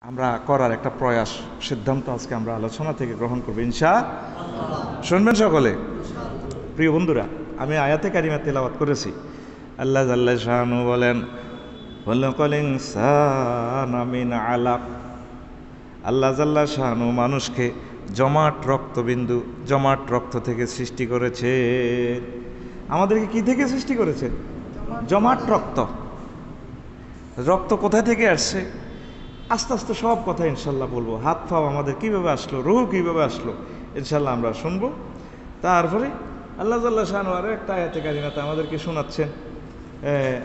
আমরা করার একটা প্রয়াস সিদ্ধান্ত আজকে আমরা আলোচনা থেকে গ্রহণ করব শুনবেন সকলে। প্রিয় বন্ধুরা, আমি আয়াতে কারিমা তেলাওয়াত করেছি। আল্লাহ জাল্লা শানু বলেন, খলাকাল ইনসানা মিন আলাক। আল্লাহ জাল্লা শানু মানুষকে জমাট রক্তবিন্দু, জমাট রক্ত থেকে সৃষ্টি করেছে। আমাদেরকে কি থেকে সৃষ্টি করেছে? জমাট রক্ত। রক্ত কোথা থেকে আসছে? আস্তে আস্তে সব কথা ইনশাল্লাহ বলবো। হাত পাও আমাদের কীভাবে আসলো, রুহ কীভাবে আসলো, ইনশাল্লাহ আমরা শুনবো। তারপরে আল্লাহ জাল্লা শানু আরও একটা আয়াতে কারিমাতে আমাদেরকে শোনাচ্ছেন।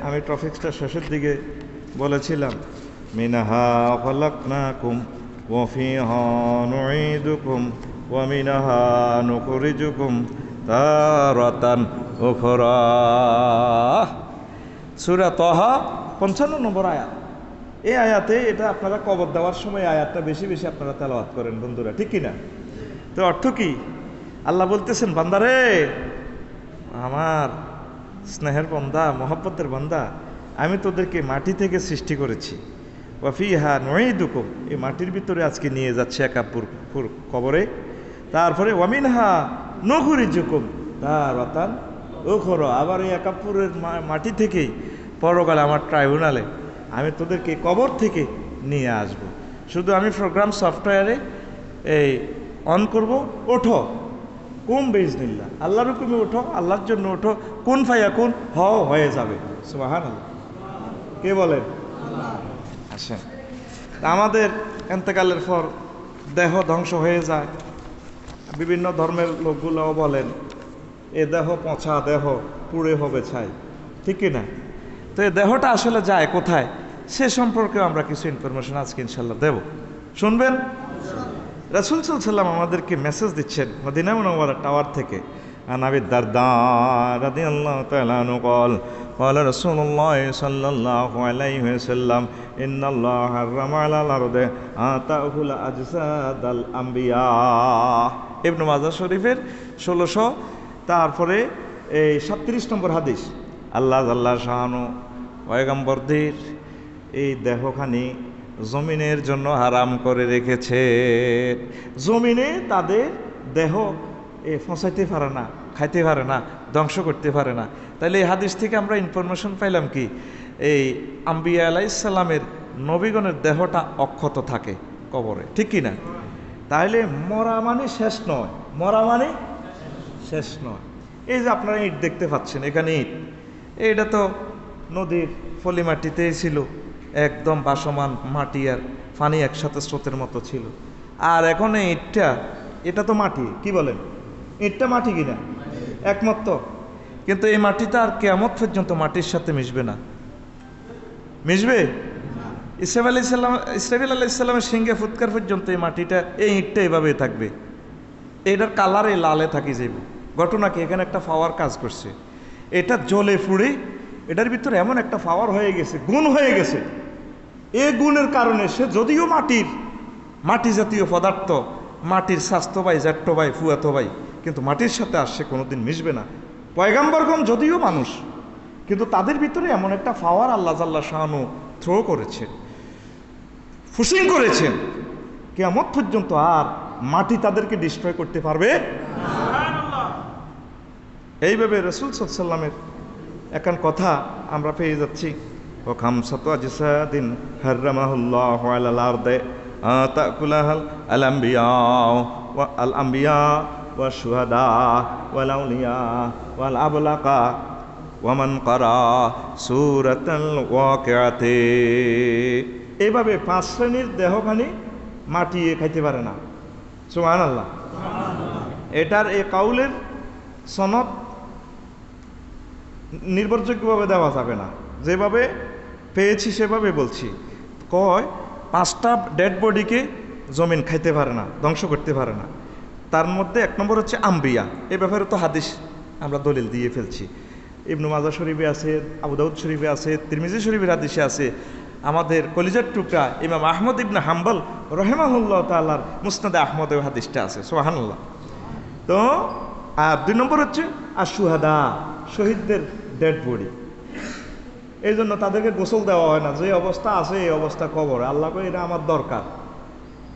আমি টপিকসটা শেষের দিকে বলেছিলাম, মিনহা খলাকনাকুম ওয়া ফিহা নুঈদুকুম ওয়া মিনহা নুখরিজুকুম তারাতান উখরা। সূরা তাহা 55 নম্বর আয়াত। এই আয়াতে এটা আপনারা কবর দেওয়ার সময় আয়াতটা বেশি বেশি আপনারা তেলাওয়াত করেন বন্ধুরা, ঠিক কিনা? তো অর্থ কি? আল্লাহ বলতেছেন, বান্দারে, আমার স্নেহের বান্দা, মহব্বতের বান্দা, আমি তোদেরকে মাটি থেকে সৃষ্টি করেছি। ওয়া ফিহা নুঈদুকুম, এই মাটির ভিতরে আজকে নিয়ে যাচ্ছে একাপুর কবরে। তারপরে ওয়া মিনহা নুখরিজুকুম তারাতান উখরা, আবার এই একাপুরের মাটি থেকেই পরকালে আমার ট্রাইব্যুনালে আমি তোদেরকে কবর থেকে নিয়ে আসব। শুধু আমি প্রোগ্রাম সফটওয়্যারে এই অন করব, ওঠো কুম বিইজনিল্লাহ, আল্লাহর হুকুমে ওঠো, আল্লাহর জন্য ওঠো, কুন ফায়াকুন, হয়ে যাবে। সুবহানাল্লাহ। কে বলেন? আচ্ছা, আমাদের ইন্তেকালের পর দেহ ধ্বংস হয়ে যায়। বিভিন্ন ধর্মের লোকগুলোও বলেন এ দেহ পচা দেহ, পুড়ে হবে ছাই, ঠিক কিনা? তো এই দেহটা আসলে যায় কোথায়, সে সম্পর্কে আমরা কিছু ইনফরমেশন আজকে ইনশাল্লাহ দেব, শুনবেন। রাসূল সাল্লাল্লাহু আলাইহি ওয়াসাল্লাম আমাদেরকে মেসেজ দিচ্ছেন মদিনা মুনাওয়ারা টাওয়ার থেকে। আন আবি দারদা রাদিয়াল্লাহু তাআলা আনহু قال قال رسول الله صلى الله عليه وسلم ان الله حرم على الارض تاكل اجساد الانبياء। ইবনে মাজাহ শরীফের 1600, তারপরে এই 37 নম্বর হাদিস। আল্লাহ জাল্লা শানু পয়গম্বরদের এই দেহখানি জমিনের জন্য হারাম করে রেখেছে। জমিনে তাদের দেহ ফসাইতে পারে না, খাইতে পারে না, ধ্বংস করতে পারে না। তাহলে এই হাদিস থেকে আমরা ইনফরমেশন পাইলাম কি, এই আম্বিয়া আলাইহিস সালামের নবীগণের দেহটা অক্ষত থাকে কবরে, ঠিক কি না? তাহলে মরা মানে শেষ নয়, মরা মানে শেষ নয়। এই যে আপনারা ইট দেখতে পাচ্ছেন, এখানে ইট, এইটা তো নদীর ফলি মাটিতেই ছিল, একদম বাসমান মাটি আর পানি একসাথে স্রোতের মতো ছিল। আর এখন এই ইটটা, এটা তো মাটি, কি বলেন? ইটটা মাটি কিনা? একমত। কিন্তু এই মাটিটা আর কিয়ামত পর্যন্ত মাটির সাথে মিশবে না। মিশবে? ইসরাফিল আলাইহিস সালামের সিংহে ফুৎকার পর্যন্ত এই মাটিটা, এই ইটটা এভাবেই থাকবে। এটার কালার এই লালে থাকি যাইব। ঘটনা কি, এখানে একটা পাওয়ার কাজ করছে, এটা জ্বলে ফুড়ে এটার ভিতরে এমন একটা পাওয়ার হয়ে গেছে, গুণ হয়ে গেছে। এই গুণের কারণে সে যদিও মাটি জাতীয় পদার্থ, মাটির স্বাস্থ্য ভাই, জ্যাঠ্য ভাই, ফুয়াতো ভাই, কিন্তু মাটির সাথে আর সে কোনোদিন মিশবে না। পয়গাম্বরগণ যদিও মানুষ, কিন্তু তাদের ভিতরে এমন একটা পাওয়ার আল্লাহ জাল্লা শানু থ্রো করেছেন, ফুসিং করেছেন, কিয়ামত পর্যন্ত আর মাটি তাদেরকে ডিস্ট্রয় করতে পারবে। এইভাবে রাসূল সাল্লাল্লাহু আলাইহি ওয়াসাল্লামের একান কথা আমরা পেয়ে যাচ্ছি। ও খামসাতু আজসাদিন হারামাহুল্লাহু আলাল আরদে তাকুলাহাল আল আম্বিয়া ওয়া শুহাদা ওয়াল আউলিয়া ওয়াল আবলাকা ওয়া মান ক্বারা সূরাতাল ওয়াকিআতি। এইভাবে 5 শ্রেণীর দেহখানি মাটি খাইতে পারে না। সুবহানাল্লাহ। এটার এই কাউলের সনদ নির্ভরযোগ্যভাবে দেওয়া যাবে না, যেভাবে পেয়েছি সেভাবে বলছি। কয় 5টা ডেড বডিকে জমিন খাইতে পারে না, ধ্বংস করতে পারে না। তার মধ্যে 1 নম্বর হচ্ছে আম্বিয়া। এ ব্যাপারে তো হাদিস আমরা দলিল দিয়ে ফেলছি। ইবনে মাজাহ শরীফে আছে, আবু দাউদ শরীফে আছে, তিরমিজি শরীফের হাদিসে আছে। আমাদের কলিজার টুকরা ইমাম আহমদ ইবনে হাম্বল রাহিমাহুল্লাহ তাআলার মুসনাদে আহমদে হাদিসটা আছে। সুবহানাল্লাহ। তো আর 2 নম্বর হচ্ছে আশুহাদা, শহীদদের ডেড বডি। এই জন্য তাদেরকে গোসল দেওয়া হয় না, যে অবস্থা আছে এই অবস্থা কবর। আল্লাহ কই এটা আমার দরকার,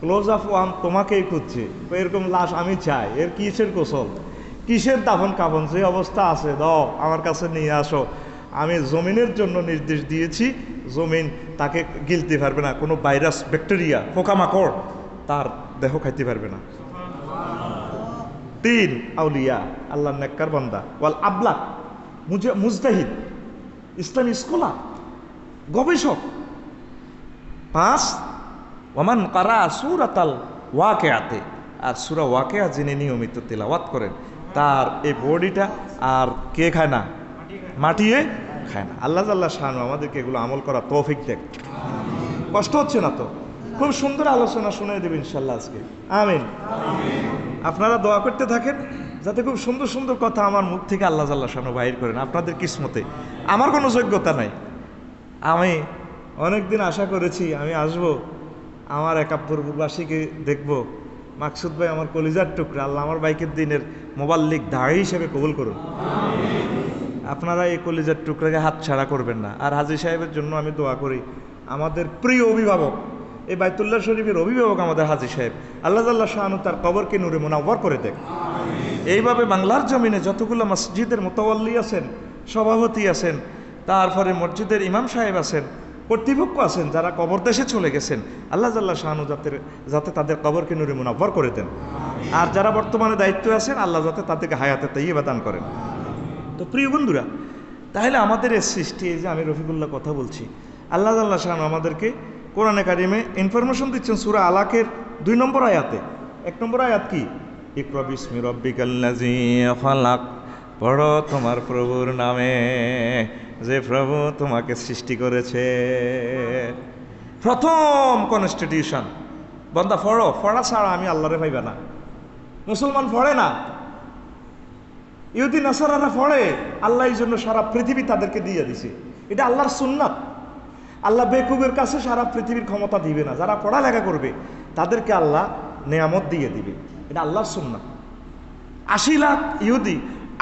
ক্লোজ আপ ওয়ান তোমাকেই খুঁজছে, এরকম লাশ আমি চাই। এর কিসের গোসল, কিসের দাফন কাফন, যে অবস্থা আছে দাও আমার কাছে নিয়ে আসো। আমি জমিনের জন্য নির্দেশ দিয়েছি, জমিন তাকে গিলতে পারবে না, কোনো ভাইরাস ব্যাকটেরিয়া পোকামাকড় তার দেহ খাইতে পারবে না। 3 আউলিয়া আল্লাহ নেককার বান্দা, ওয়াল আবলাক মুজতাহিদ ইসলামী স্কলার গবেষক। 5 ওমান কারা সূরাতাল ওয়াকিয়াতে, আর সূরা ওয়াকিয়া যিনি নিয়মিত তেলাওয়াত করেন তার এই বডিটা আর কে খায় না, মাটিয়ে খায় না। আল্লাহ জাল্লা শানু আমাদেরকে এগুলো আমল করা তৌফিক দেখ। কষ্ট হচ্ছে না তো? খুব সুন্দর আলোচনা শুনে দেবে ইনশাল্লাহ আজকে, আমিন। আপনারা দোয়া করতে থাকেন যাতে খুব সুন্দর সুন্দর কথা আমার মুখ থেকে আল্লাহ জাল্লা শানু বাহির করেন। আপনাদের কিসমতে, আমার কোনো যোগ্যতা নাই। আমি অনেকদিন আশা করেছি আমি আসব, আমার একাত্তরবাসীকে দেখব। মাকসুদ ভাই আমার কলিজার টুকরা, আল্লাহ আমার বাইকের দিনের মোবাল্লিক দায়ী হিসেবে কবুল করুন। আপনারা এই কলিজার টুকরাকে হাত ছাড়া করবেন না। আর হাজী সাহেবের জন্য আমি দোয়া করি, আমাদের প্রিয় অভিভাবক, এই বাইতুল্লাহ শরীফের অভিভাবক আমাদের হাজী সাহেব, আল্লাহ তাআলা শাআনু তার কবরকে নূরে মুনাওয়ার করে দেন। এইভাবে বাংলার জমিনে যতগুলো মসজিদের মুতাওয়াল্লি আছেন, সভাপতি আছেন, তারপরে মসজিদের ইমাম সাহেব আছেন, কর্তৃপক্ষ আছেন, যারা কবর দেশে চলে গেছেন, আল্লাহ তাআলা শাআনু যাতে তাদের কবরকে নূরে মুনাওয়ার করে দেন। আর যারা বর্তমানে দায়িত্ব আছেন, আল্লাহ যাতে তাদেরকে হায়াতে তাইয়্যিবা দান করেন। তো প্রিয় বন্ধুরা, তাহলে আমাদের এই সৃষ্টি, এই যে আমি রফিকুল্লাহ কথা বলছি, আল্লাহ তাআলা শাআনু আমাদেরকে কোরআনে কারিমে ইনফরমেশন দিচ্ছেন সূরা আলাকের 2 নম্বর আয়াতে। 1 নম্বর আয়াত কি? ইকরা বিসমি রাব্বিকাল্লাযী খালাক, পড়ো তোমার প্রভুর নামে, যে প্রভু তোমাকে সৃষ্টি করেছে। প্রথম কনস্টিটিউশন, বান্দা পড়ো, পড়া ছাড়া আমি আল্লাহরে পাইবা না। মুসলমান পড়ে না, ইহুদি নাসারারা পড়ে, আল্লাহ এই জন্য সারা পৃথিবী তাদেরকে দিয়ে দিছে। এটা আল্লাহর সুন্নাত। আল্লাহ বেকুবের কাছে সারা পৃথিবীর ক্ষমতা দিবে না, যারা পড়ালেখা করবে তাদেরকে আল্লাহ নেয়ামত দিয়ে দিবে। এটা আল্লাহর সুন্নাত। 80 লাখ ইহুদি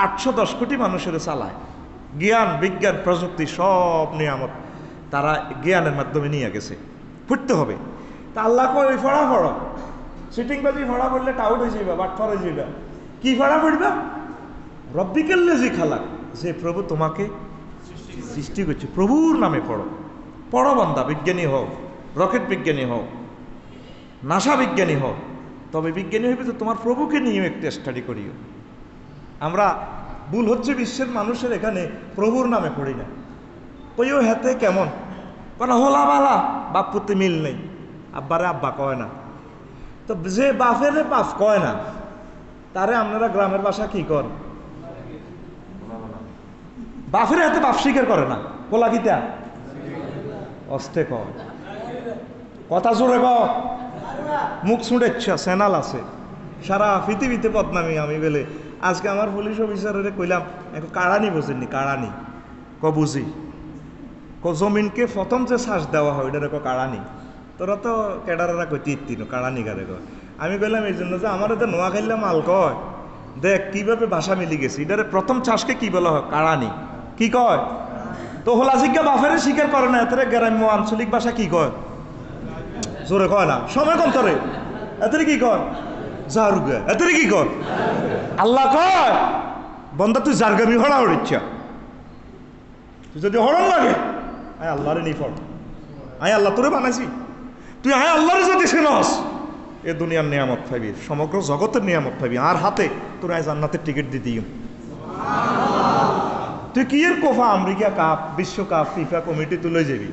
810 কোটি মানুষের চালায়, জ্ঞান বিজ্ঞান প্রযুক্তি সব নিয়ামত তারা জ্ঞানের মাধ্যমে নিয়ে গেছে। পড়তে হবে। তা আল্লাহ কই পড়া পড়ো, সিটিংবাজি পড়া পড়লে টাউট হয়ে যাইবা, বাটফার হয়ে যাইবা। কি পড়া পড়বা? রব্বিকাল্লাযী খালাক, যে প্রভু তোমাকে সৃষ্টি করছে, প্রভুর নামে পড়ো। পড়ো বান্দা, বিজ্ঞানী হও, রকেট বিজ্ঞানী হও, নাসা বিজ্ঞানী হও, তবে বিজ্ঞানী হইবে তো তোমার প্রভুকে নিয়ে একটা স্টাডি করিও। আমরা ভুল হচ্ছে বিশ্বের মানুষের এখানে প্রভুর নামে পড়ি না। ওইও হাতে কেমন কেন হোলা বালা, বাপ পুতে মিল নেই, আব্বারে আব্বা কয় না। তো যে বাপেরে বাপ কয় না, তারে আপনারা গ্রামের ভাষা কি কর? বাপের হাতে বাপ স্বীকার করে না, কোলা কিতা অস্তে কয়, কথা জোরে ক, মুখ ছুঁড়েচ্ছা সেনাল আছে সারা পৃথিবীতে বদনামি। আমি বলে আজকে আমার পুলিশ অফিসারের কইলাম, এখন কাড়ানি বোঝেননি? কাড়ানি ক বুঝি, ক জমিনকে প্রথম যে শ্বাস দেওয়া হয় ওইটা ক কাড়ানি। তোরা তো ক্যাডারেরা কইতে ইত্তিন কাড়ানি কারে কয়। আমি কইলাম এই জন্য যে আমার এতে নোয়া খাইলে মাল কয়, দেখ কিভাবে ভাষা মিলি গেছে। এটারে প্রথম চাষকে কি বলা হয়? কাড়ানি। কি কয়? তো হোলা জিজ্ঞা বাফেরে স্বীকার করে না, এতে গ্রাম্য আঞ্চলিক ভাষা কি কয়? জোরে কয় না, সময় কম তরে এতে কি কয়? জারুগা। এতে কি কয়? আল্লাহ কয় বন্দা তুই জারগামি হড়া হড়িচ্ছা, তুই যদি হরণ লাগে আয় আল্লাহরে নি ফল, আয় আল্লাহ তোরে বানাইছি, তুই আয় আল্লাহরে যদি চিনস এ দুনিয়ার নিয়ামত পাইবি, সমগ্র জগতের নিয়ামত পাইবি। আর হাতে তোর আয় জান্নাতের টিকিট দিয়ে দিই। তুই কি এর কোফা আমেরিকা কাপ, বিশ্বকাপ, ফিফা কমিটি তুলে যাবি,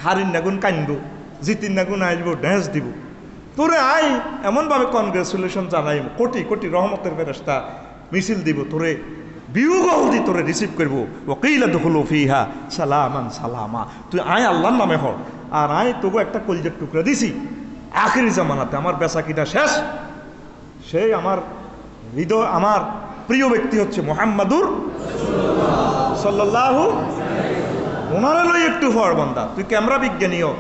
হারিন নাগুন কান্দব, জিতিন নাগুন আসব, ড্যান্স দিব। তোরে আই এমনভাবে কনগ্রেচুলেশন জানাই, কোটি কোটি রহমতের ফেরেশতা মিছিল দিব, তোরে বিউগল দি তোরে রিসিভ করবো। ওকিলা দুখুলু ফিহা সালামান সালামা। তুই আয় আল্লাহর নামে হর, আর আয় তবু একটা কলিজার টুকরা দিছি। আখিরি জামানাতে আমার বেচা কিনা শেষ, সেই আমার হৃদয়, আমার প্রিয় ব্যক্তি হচ্ছে মুহাম্মাদুর সাল্লাল্লাহু। ওনারা লই একটু হর বান্দা। তুই ক্যামেরা বিজ্ঞানী হোক,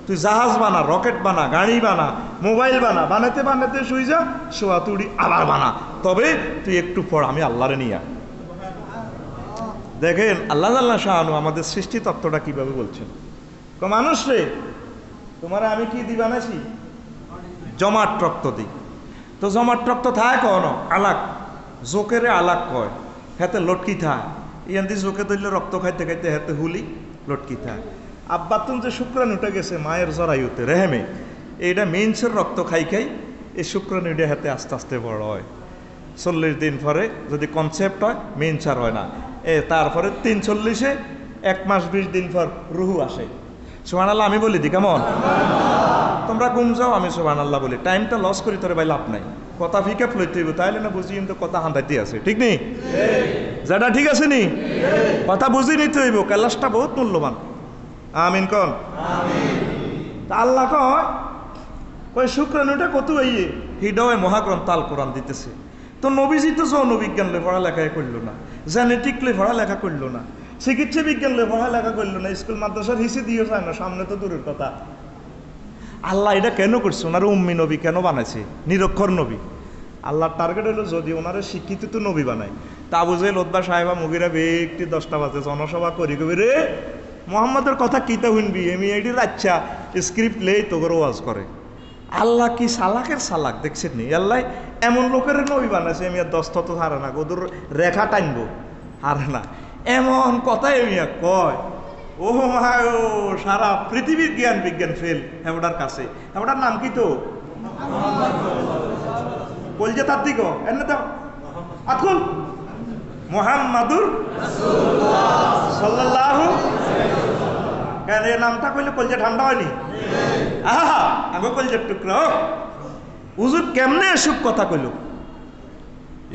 তুই জাহাজ বানা, রকেট বানা, গাড়ি বানা, মোবাইল বানা, বানাতে বানাতে শুই যা, শোয়া তুড়ি আবার বানা, তবে তুই একটু পড় আমি আল্লাহরে নিয়া। দেখেন আল্লাহ আল্লাহ শাহানু আমাদের সৃষ্টি তত্ত্বটা কিভাবে বলছেন। মানুষ রে, তোমার আমি কি দি বানাইছি? জমাট রক্ত দিই। তো জমাট রক্ত থায় কন আলাক, জোকেরে আলাক কয়, হেতে লটকি থায়। ইয়ান্দি জোকে ধরলে রক্ত খাইতে খাইতে হেতে হুলি লটকি থায়। আব্বাতুন যে শুক্রাণু উঠে গেছে মায়ের জরায়ুতে রেহেমে, এইটা মেইনসের রক্ত খাই খাই এই শুক্রাণুটা হাতে আস্তে আস্তে বড় হয়। 40 দিন পরে যদি কনসেপ্ট হয় মেইনসার হয় না, তারপরে 43-এ 1 মাস 20 দিন পর রুহু আসে। সুবহানাল্লাহ আমি বলি দি কেমন? তোমরা ঘুম যাও, আমি সুবহানাল্লাহ বলি। টাইমটা লস করি তোরে ভাই লাভ নাই। কথা ফিকে ফ্লইতে হইব, তাইলে না বুঝি কিন্তু কথা হান্দাইতে আছে, ঠিক নেই? যেটা ঠিক আছে নি কথা বুঝি নিতে হইব, ক্যালাসটা বহুত মূল্যবান। আমিন কন। তা আল্লাহ কয় শুক্রাণুটা কত হইয়ে হিডাওয়ে মহাগ্রন্থ আল কোরআন দিতেছে। তো নবীজি তো যৌনবিজ্ঞান লে পড়ালেখায় করলো না, জেনেটিক লে পড়ালেখা করলো না, চিকিৎসা বিজ্ঞান লে পড়ালেখা করলো না, স্কুল মাদ্রাসার হিসে দিয়ে যায় না, সামনে তো দূরের কথা। আল্লাহ এটা কেন করছে? ওনার উম্মি নবী কেন বানাইছে? নিরক্ষর নবী। আল্লাহর টার্গেট হলো যদি ওনারা শিক্ষিত তো নবী বানায়। তা আবু জাহেল উতবা সাহেবা মুগিরা ব্যক্তি 10টা বাজে জনসভা করি কবি রে মোহাম্মদের কথা কিতা শুনবি, এমি এটির আচ্ছা স্ক্রিপ্ট লেই তো করে ওয়াজ করে। আল্লাহ কি সালাকের সালাক দেখছেন নি? আল্লাহ এমন লোকের নবী বানাইছে আমি আর 10 তো হারে না, গোদুর রেখা টানবো হারে না, এমন কথাই আমি কয় ও মা ও সারা পৃথিবীর জ্ঞান বিজ্ঞান ফেল হেমটার কাছে। হেমটার নাম কি তো বলছে তার দিক এনে দাও আকুল মুহাম্মাদুর সাল্লাল্লাহু। কেন এই নামটা কইলে কলজে ঠান্ডা হয়নি? আহা আগে কলজের টুকরা হুজুর কেমনে এসব কথা কইল?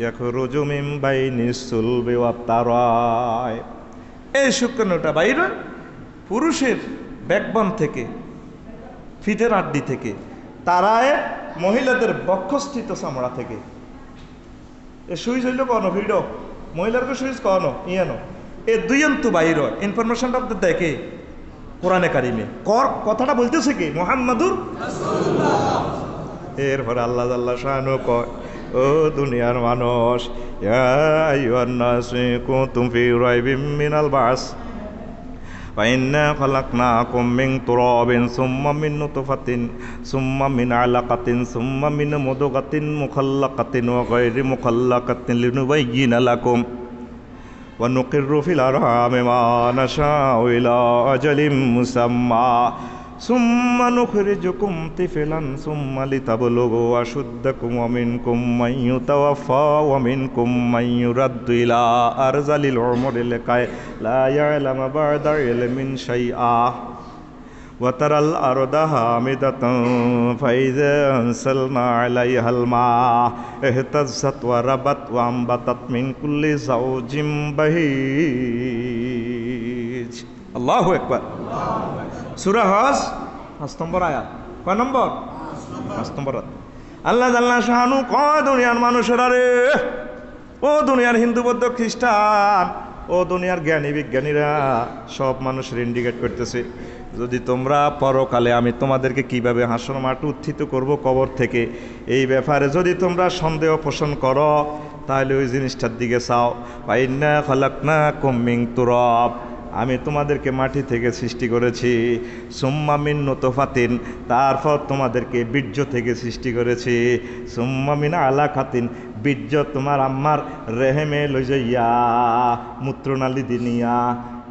ইয়াখরুজু মিন বাইনিস সুলবি ওয়াত তারায়, এই শুক্রাণুটা বাইরে পুরুষের ব্যাকবন থেকে, ফিটের আড্ডি থেকে, তারায় মহিলাদের বক্ষস্থিত চামড়া থেকে। এ সুইচ হইল কনো ভিডিও মহিলারকে সুইচ কনো ইয়ানো এ দুইয়ন্তু বাইর ইনফরমেশনটা দেখে কোরআনে কারিমে কর কথাটা বলতেছে কি মুহাম্মাদুর রাসূলুল্লাহ। এরপর আল্লাহ আল্লাহ শানু কয় ও দুনিয়ার মানুষ, ইয়া আইয়ুহান নাস কুনতুম ফি রাইবিম মিনাল বাস فإنا خلقناكم من تراب ثم من نطفة ثم من علقة ثم من مضغة مخلقة وغير مخلقة لنبين لكم ونقر في الأرحام ما نشاء إلى أجل مسمى ثم نخرجكم طفلا ثم لتبلغوا أشدكم ومنكم من يتوفى ومنكم من يرد إلى أرذل العمر لكي لا يعلم بعد علم شيئا وترى الأرض هامدة فإذا أنزلنا عليها الماء اهتزت وربت وأنبتت من كل زوج بهيج। الله أكبر। সূরা হজ 5 নম্বর আয়াত। কয় নম্বর? 5 নম্বর আয়াত। আল্লাহ জাল্লা শাহানু কয় দুনিয়ার মানুষেরা রে, ও দুনিয়ার হিন্দু বৌদ্ধ খ্রিস্টান, ও দুনিয়ার জ্ঞানী বিজ্ঞানীরা, সব মানুষের ইন্ডিকেট করতেছে যদি তোমরা পরকালে আমি তোমাদেরকে কিভাবে হাসর মাঠে উত্থিত করব কবর থেকে, এই ব্যাপারে যদি তোমরা সন্দেহ পোষণ করো তাহলে ওই জিনিসটার দিকে চাও। ফাইন্না খালাকনাকুম মিন তুরাব, আমি তোমাদেরকে মাটি থেকে সৃষ্টি করেছি, সুম্মা মিন নুতফাতিন, তারপর তোমাদেরকে বীর্য থেকে সৃষ্টি করেছি, সুম্মা মিন আলাকাতিন, বীর্য তোমার আম্মার রেহেমে লই যাইয়া মূত্রনালী দিনিয়া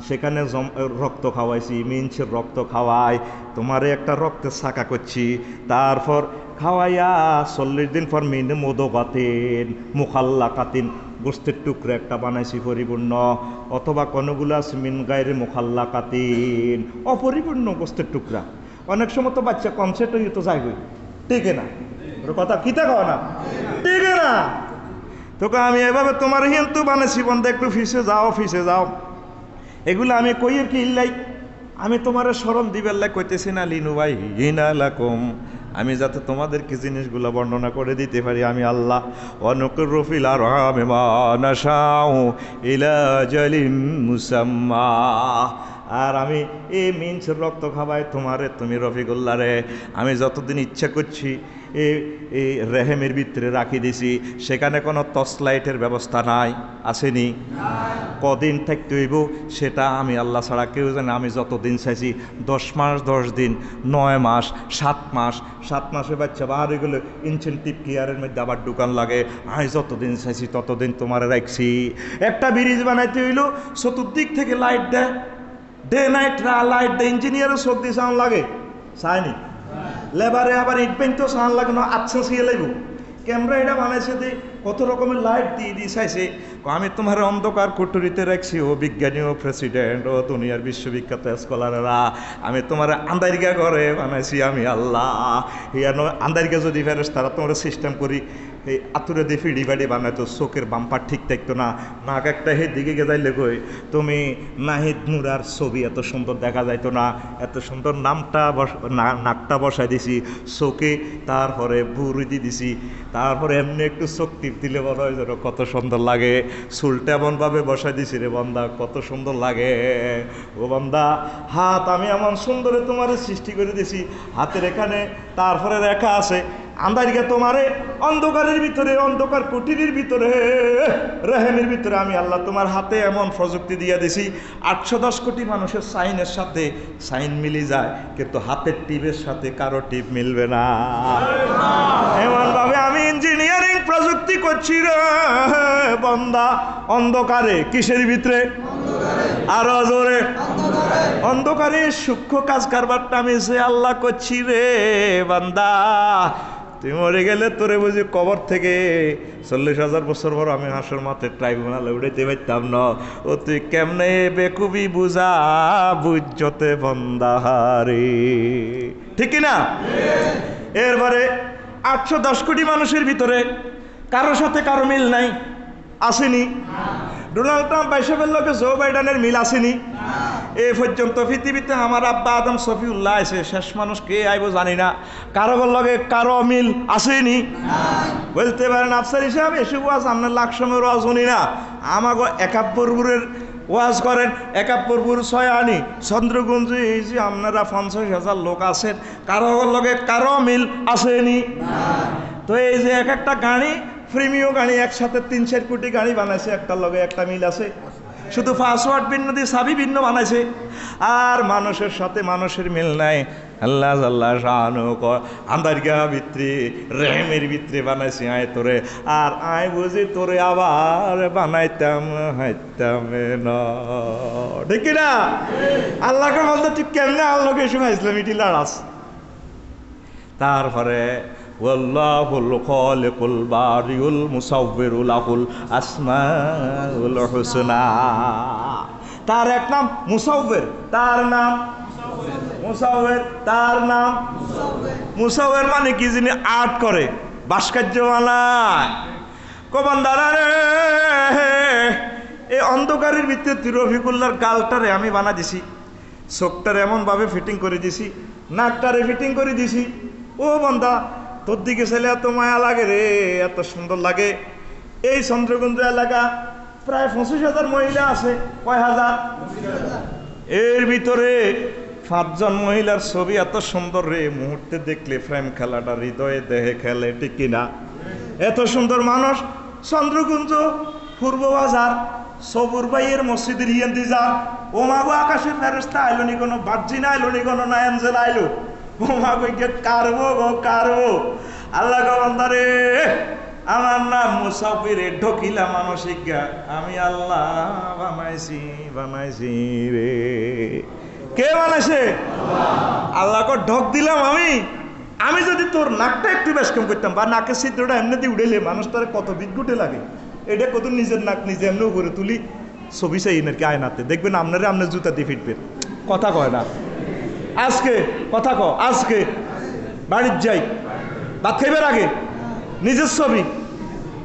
সেখানে রক্ত খাওয়াইছি, মিনছের রক্ত খাওয়াই, তোমারে একটা রক্তের শাখা করছি, তারপর খাওয়াইয়া 40 দিন পর মিন মুদগাতিন মুখাল্লাকাতিন, গোস্তের টুকরা একটা বানাইছি পরিপূর্ণ, অথবা কোনগুলো আছে মিন গায়রে মুখাল্লাকাতিন, অপরিপূর্ণ গোস্তের টুকরা। অনেক সময় তো বাচ্চা কনসেপ্ট হয়ে তো যাইবই, টিকে না, ওর কথা কিতা কও না, টিকে না। তোকে আমি এভাবে তোমার হিন্তু বানাইছি, বন্ধু একটু ফিসে যাও। এগুলো আমি কইয়ের কি ইল্লাই, আমি তোমার স্মরণ দিবার লাই কইতেছি না, লিনুবাই হিনা লাকুম, আমি যাতে তোমাদেরকে জিনিসগুলো বর্ণনা করে দিতে পারি আমি আল্লাহ। অনুকুরু ফিল আরহামি মা নাশাউ ইলা আজালিন মুসাম্মা, আর আমি এই মিনসের রক্ত খাবাই তোমারে, তুমি রফিকুল্লাহ রে আমি যতদিন ইচ্ছা করছি এই রেহেমের ভিতরে রাখি দিছি, সেখানে কোনো টর্চ লাইটের ব্যবস্থা নাই, আসেনি? কদিন থাকতে হইব সেটা আমি আল্লাহ ছাড়া কেউ জানে। আমি যতদিন চাইছি 10 মাস 10 দিন 9 মাস 7 মাস, 7 মাসে বাচ্চা বার হয়ে গেলে ইনসেন্টিভ কেয়ারের মধ্যে আবার দোকান লাগে। আমি যতদিন চাইছি ততদিন তোমার রাখছি। একটা ব্রিজ বানাইতে হইলো চতুর্দিক থেকে লাইট দেয়, ডে নাইট লাইট দেয়, ইঞ্জিনিয়ারও চোখ দিয়ে সাউন্ড লাগে, চায়নি? লেবারে আবার ইট পেন্টও সাউন্ড লাগে না, আচ্ছা সিয়ে লাগবো। ক্যামেরা এটা বানাইছে দিয়ে কত রকমের লাইট দিয়ে চাইছে। আমি তোমার অন্ধকার কুটুরিতে রাখছি ও বিজ্ঞানী, ও প্রেসিডেন্ট, ও দুনিয়ার বিশ্ববিখ্যাত স্কলারেরা। আমি তোমার আন্দারিকা করে বানাইছি আমি আল্লাহ। ইয়ানো আন্দারিকা যদি ফেরেস তারা তোমার সিস্টেম করি এই আতুরে দিয়ে ফিডি বাড়ি বানাইতো, চোখের বাম্পার ঠিক থাকতো না, নাক একটা হে দিকে গেজাইলে কই তুমি নাহিদ নুরার ছবি এত সুন্দর দেখা যাইতো না, এত সুন্দর নাকটা বসাই দিছি চোখে, তারপরে বুড়ি দিয়ে দিছি, তারপরে এমনি একটু চোখ টিপ দিলে বলা হয় যেন কত সুন্দর লাগে। চুলটা এমনভাবে বসাই দিছি রে বান্দা, কত সুন্দর লাগে ও বান্দা। হাত আমি এমন সুন্দরে তোমার সৃষ্টি করে দিছি, হাতের এখানে তারপরে রেখা আছে আন্দারিকা তোমারে অন্ধকারের ভিতরে, অন্ধকার কুটিরের ভিতরে, রেহেমের ভিতরে আমি আল্লাহ তোমার হাতে এমন প্রযুক্তি দিয়ে দিছি 810 কোটি মানুষের সাইনের সাথে সাইন মিলি যায়, কিন্তু হাতের টিপের সাথে কারো টিপ মিলবে না। এমনভাবে আমি ইঞ্জিনিয়ারিং প্রযুক্তি করছি রে বান্দা। অন্ধকারে কিসের ভিতরে? আরো জোরে। অন্ধকারে সূক্ষ্ম কাজ কারবারটা আমি সে আল্লাহ করছি রে বান্দা। তুই মরে গেলে তোরে বুঝি কবর থেকে 40,000 বছর পর আমি হাসর মাঠে ট্রাইব্যুনালে উঠাইতে পারতাম না। ও তুই কেমনে বেকুবি বুঝা বুঝতে বন্দাহারে, ঠিক না? এরপরে 810 কোটি মানুষের ভিতরে কারোর সাথে কারো মিল নাই, আসেনি? ডোনাল্ড ট্রাম্প বাইসে বলল জো বাইডেনের মিল আসেনি। এ পর্যন্ত পৃথিবীতে আমার আব্বা আদম শফিউল্লাহ আছে, শেষ মানুষ কে আইব জানি না, কারো লগে কারো মিল আসেনি। বলতে পারেন আফসার হিসাবে এসে ওয়াজ আপনার লাখ সময়ের ওয়াজ শুনি না, আমাকে একাব্বরপুরের ওয়াজ করেন, একাব্বরপুর ছয়ানি চন্দ্রগঞ্জে এই যে আপনারা 50,000 লোক আছেন, কারো লগে কারো মিল আসেনি। তো এই যে এক একটা গাড়ি প্রিমিয় গাড়ি একসাথে 3-4 কোটি গাড়ি বানাইছে, একটার লগে একটা মিল আছে, শুধু পাসওয়ার্ড ভিন্ন দিয়ে সাবি ভিন্ন বানাইছে, আর মানুষের সাথে মানুষের মিল নাই। আল্লাহ আল্লাহ শাহানু আন্দারিকা ভিতরে রেহেমের ভিতরে বানাইছি আয় তোরে, আর আয় বুঝি তোরে আবার বানাইতাম হাইতাম না, ঠিক না? আল্লাহকে বলতে তুই কেমনে আল্লাহকে এসে ইসলাম ইটি লড়াস। তারপরে ওয়াল্লাহুল খালিকুল বারিউল মুসাউবিরুল লাহুল আসমাউল হুসনা, তার এক নাম মুসাউবির, তার নাম মুসাউবির, তার নাম মুসাউবির মানে কি যিনি আর্ট করে, ভাস্কর্য বানায়। কমান্ডার রে এই অন্ধকারের ভিতরে তুই রফিকুল্লাহর গালটারে আমি বানা দিছি, চোখটারে এমনভাবে ফিটিং করে দিছি, নাকটারে ফিটিং করে দিছি। ও বান্দা তোর দিকে ছেলে এত মায়া লাগে রে, এত সুন্দর লাগে। এই চন্দ্রগঞ্জ এলাকা প্রায় 25,000 মহিলা আছে, কয় হাজার? এর ভিতরে 5 জন মহিলার ছবি এত সুন্দর রে, মুহূর্তে দেখলে প্রেম খেলাটা হৃদয়ে দেহে খেলে, ঠিক কিনা? এত সুন্দর মানুষ। চন্দ্রকুঞ্জ পূর্ব বাজার সবুর ভাইয়ের মসজিদের ইয়ান্দি যা, ও মাগো আকাশের ফেরেস্তা আইলো নি কোনো, বার্জিনা আইলো নি কোনো, না এঞ্জেল আইলো, ও মাগো কারবো গো কারবো। আল্লাহ গন্ধারে আমার নাম মুসাফিরে ঢকিলা মানসিক, আমি আল্লাহ বানাইছি রে। কে বানাইছে? আল্লাহকে ঢক দিলাম আমি যদি তোর নাকটা একটু বেশ কম করতাম, বা নাকের ছিদ্রটা এমনি দিয়ে উড়েলে মানুষ তার কত বিদ্যুটে লাগে, এটা কত নিজের নাক নিজে এমনি করে তুলি, ছবি চাই নাকি আয়নাতে দেখবেন আপনার জুতা দিয়ে ফিটবেন। কথা কয় না আজকে, কথা ক আজকে বাড়ির যাই ভাত খাইবার আগে নিজের ছবি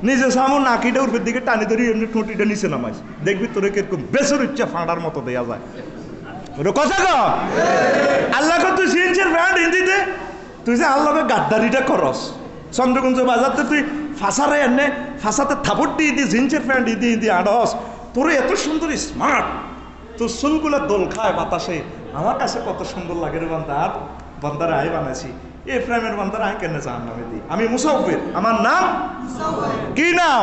নিজে সামু নাকিটা উপরের দিকে টানি ধরি এমনি ঠোঁটিটা নিচে নামাইস, দেখবি তোরে কিরকম বেসর ইচ্ছা ফাঁড়ার মতো দেয়া যায়। কথা ক আল্লাহকে তুই সিএনজির ব্র্যান্ড হিন্দিতে তুই যে আল্লাহকে গাদ্দারিটা করস, চন্দ্রকুঞ্জ বাজারতে তুই ফাঁসারে এনে ফাঁসাতে থাপড় দিয়ে জিন্সের প্যান্ট দিয়ে আড়স, তোর এত সুন্দর স্মার্ট তো চুলগুলো দোল খায় বাতাসে, আমার কাছে কত সুন্দর লাগে রে বান্দা। আর বান্দারে আয় বানাইছি, এই ফ্রেমের বান্দারে আয় কেন জাহান্নামে দিই? আমি মুসাফির, আমার নাম কি নাম?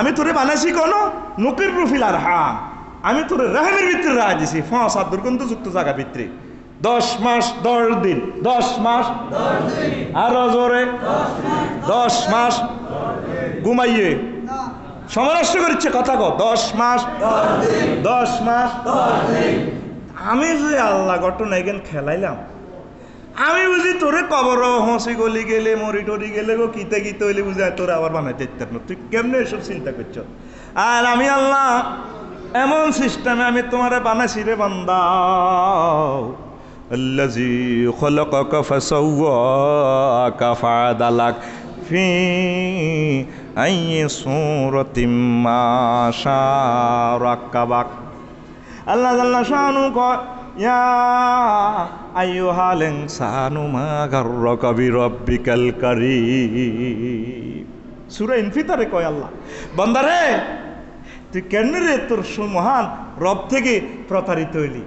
আমি তোরে বানাইছি কোন নকির রুফিল আর হাম, আমি তোরে রেহেমের ভিতরে রায় দিছি, ফাঁস আর দুর্গন্ধযুক্ত জায়গা ভিতরে 10 মাস 10 দিন, 10 মাস আরো জোরে 10 মাস ঘুমাইয়ে সমনষ্ট করিচ্ছে কথা কো, 10 মাস 10 মাস। আমি যে আল্লাহ ঘটনা এখানে খেলাইলাম, আমি বুঝি তোরে কবর হসি গলি গেলে মরি টরি গেলে গো কিতে কিতে হইলে বুঝি তোরে আবার বানাইতে ইত্যাদ না, তুই কেমনে এসব চিন্তা করছ? আর আমি আল্লাহ এমন সিস্টেমে আমি তোমারে বানাইছি রে বান্দা, আল্লাযী খলাকাকা ফাসাওয়াকা ফাআদালাক ফি আইয়ি সূরাতিম মা শাআ রাক্কাবাক। আল্লাহ জাল্লা শানু কয়, ইয়া আইয়ুহাল ইনসানু মা গাররাকা বিরাব্বিকাল কারীম। সূরা ইনফিতারে কয় আল্লাহ, বান্দারে তুই কেন রে তোর সুমহান রব থেকে প্রতারিত হইলি?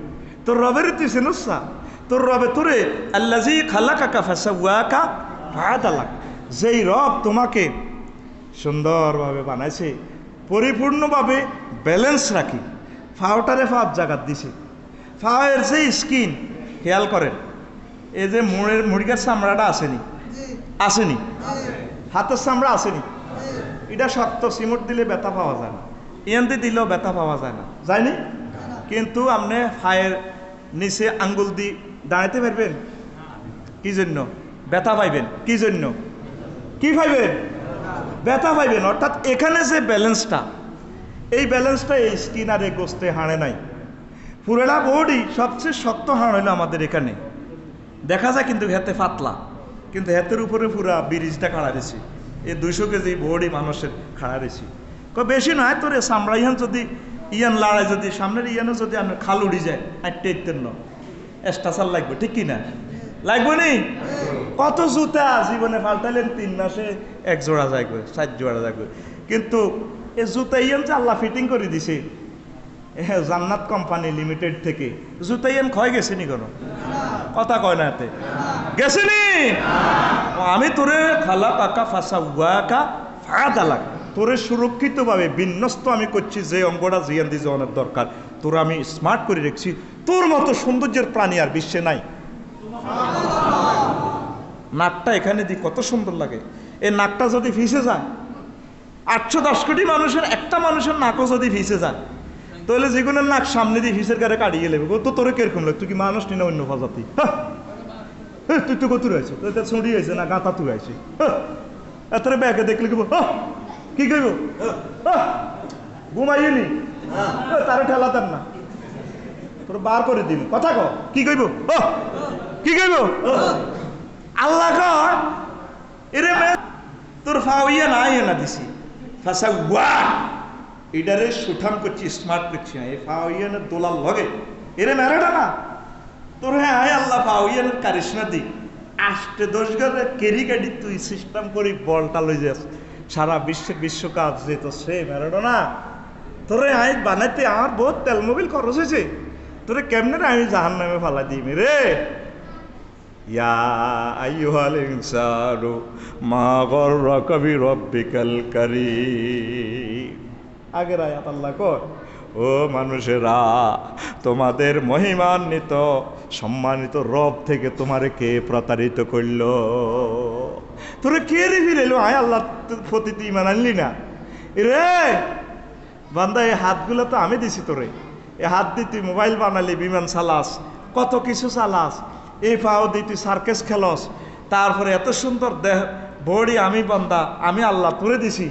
তোর রবের তুই চিনিস না? তোর রবে তোরে আল্লাযী খালাকাকা ফাসাওয়াকা ফাআদালাক, যেই রব তোমাকে সুন্দরভাবে বানাইছে, পরিপূর্ণভাবে ব্যালেন্স রাখি, ফাওটারে ফাঁপ জাগাত দিছে। ফাওয়ের যে স্কিন খেয়াল করেন, এই যে মুরগির চামড়াটা আসেনি, আসেনি, হাতের চামড়া আসেনি, এটা শক্ত, সিমেন্ট দিলে ব্যথা পাওয়া যায় না, ইয়ান্তে দিলেও ব্যথা পাওয়া যায় না, যায়নি? কিন্তু আপনি ফায়ের নিচে আঙ্গুল দিয়ে দাঁড়াইতে পারবেন? কি জন্য? ব্যথা পাইবেন। কি জন্য? কি পাইবেন? ব্যথা পাইবেন। অর্থাৎ এখানে যে ব্যালেন্সটা, এই ব্যালেন্সটা এই স্কিন আর এই গোস্তে হাড়ে নাই। পুরোটা বডি সবচেয়ে শক্ত হাড় হইলো আমাদের এখানে, দেখা যায় কিন্তু হাতে পাতলা, কিন্তু হাতের উপরে পুরা ব্রিজটা খাড়া রয়েছে। এই 200 কেজি বডি মানুষের খাড়া রয়েছে। বেশি নয়, তোর চামড়া ইহান যদি ইয়ান লাড়ায়, যদি সামনের ইয়ানে যদি আপনার খাল উড়ি যায়, আটটে ইত্তেন ন এক্সট্রা লাগবে, ঠিক কিনা? লাগবে নি? কত জুতা জীবনে পাল্টাইলেন, 3 মাসে 1 জোড়া যাইবে, 4 জোড়া যাইবে। কিন্তু এই জুতা ইয়ান যে আল্লাহ ফিটিং করে দিছে জান্নাত কোম্পানি লিমিটেড থেকে, জুতা ইয়ান ক্ষয় গেছে নি? কোনো কথা কয় না, এতে গেছে নি? আমি তোরে খালাকাকা ফাসাওয়াকা ফাআদালাক, তোরে সুরক্ষিতভাবে বিন্যস্ত আমি করছি, যে অঙ্গটা জিয়ান দিয়ে যাওয়ার দরকার তোর আমি স্মার্ট করে রেখেছি। তোর মতো সৌন্দর্যের প্রাণী আর বিশ্বে নাই। নাকটা এখানে দিয়ে কত সুন্দর লাগে, এই নাকটা যদি ফিসে যায়, 810 কোটি মানুষের একটা মানুষের নাকও যদি ফিসে যায়, তাহলে যে কোনো নাক সামনে দিয়ে ফিসের গাড়ি কাটিয়ে গেলে তো তোরে কিরকম লাগে? তুই কি মানুষ নি না অন্য প্রজাতি? তুই তো কত রয়েছে, তোর ছুটি হয়েছে না গাঁথা তুই আছে, এত ব্যাগে দেখলে কি কি কইব? ঘুমাইনি তারে ঠেলাতেন না, তোর বার করে দিবি। কথা কো, কি কইব? কি কইব? আল্লাহ কয় এরে তোর ফাওইয়া না না দিছি ফাসাওয়া, এটারে সুঠাম করছি, স্মার্ট করছি না, এই ফাওইয়ানের দোলার লগে এরে মেরেটা না তোর। হ্যাঁ আল্লাহ ফাওইয়ানের কারিশমা দি 8-10 ঘরে কেরি গাড়ি তুই সিস্টেম করি বলটা লই যাস সারা বিশ্বকাপ যেত, সে মেরেটা না তোরে আই বানাইতে আমার বহুত তেল মোবিল খরচ হয়েছে, তোরে কেমনে আমি জাহান্নামে ফালা দিই রে। ইয়া আইয়ুহাল ইনসানু মা গাররাকা বিরাব্বিকাল কারীম। আগের আয়াত আল্লাহ কয়, ও মানুষেরা, তোমাদের মহিমান্বিত সম্মানিত রব থেকে তোমারে কে প্রতারিত করল? তোরে কে রে ফিরাইলো? আয় আল্লাহ প্রতি তুই ইমান আনলি না রে বান্দা। এই হাতগুলো তো আমি দিছি তোরে, এই হাত দিয়ে তুই মোবাইল বানালি, বিমান চালাস, কত কিছু চালাস, এই পাও দিয়ে তুই সার্কেস খেলস, তারপরে এত সুন্দর দেহ বডি আমি বান্দা, আমি আল্লাহ তোরে দিছি।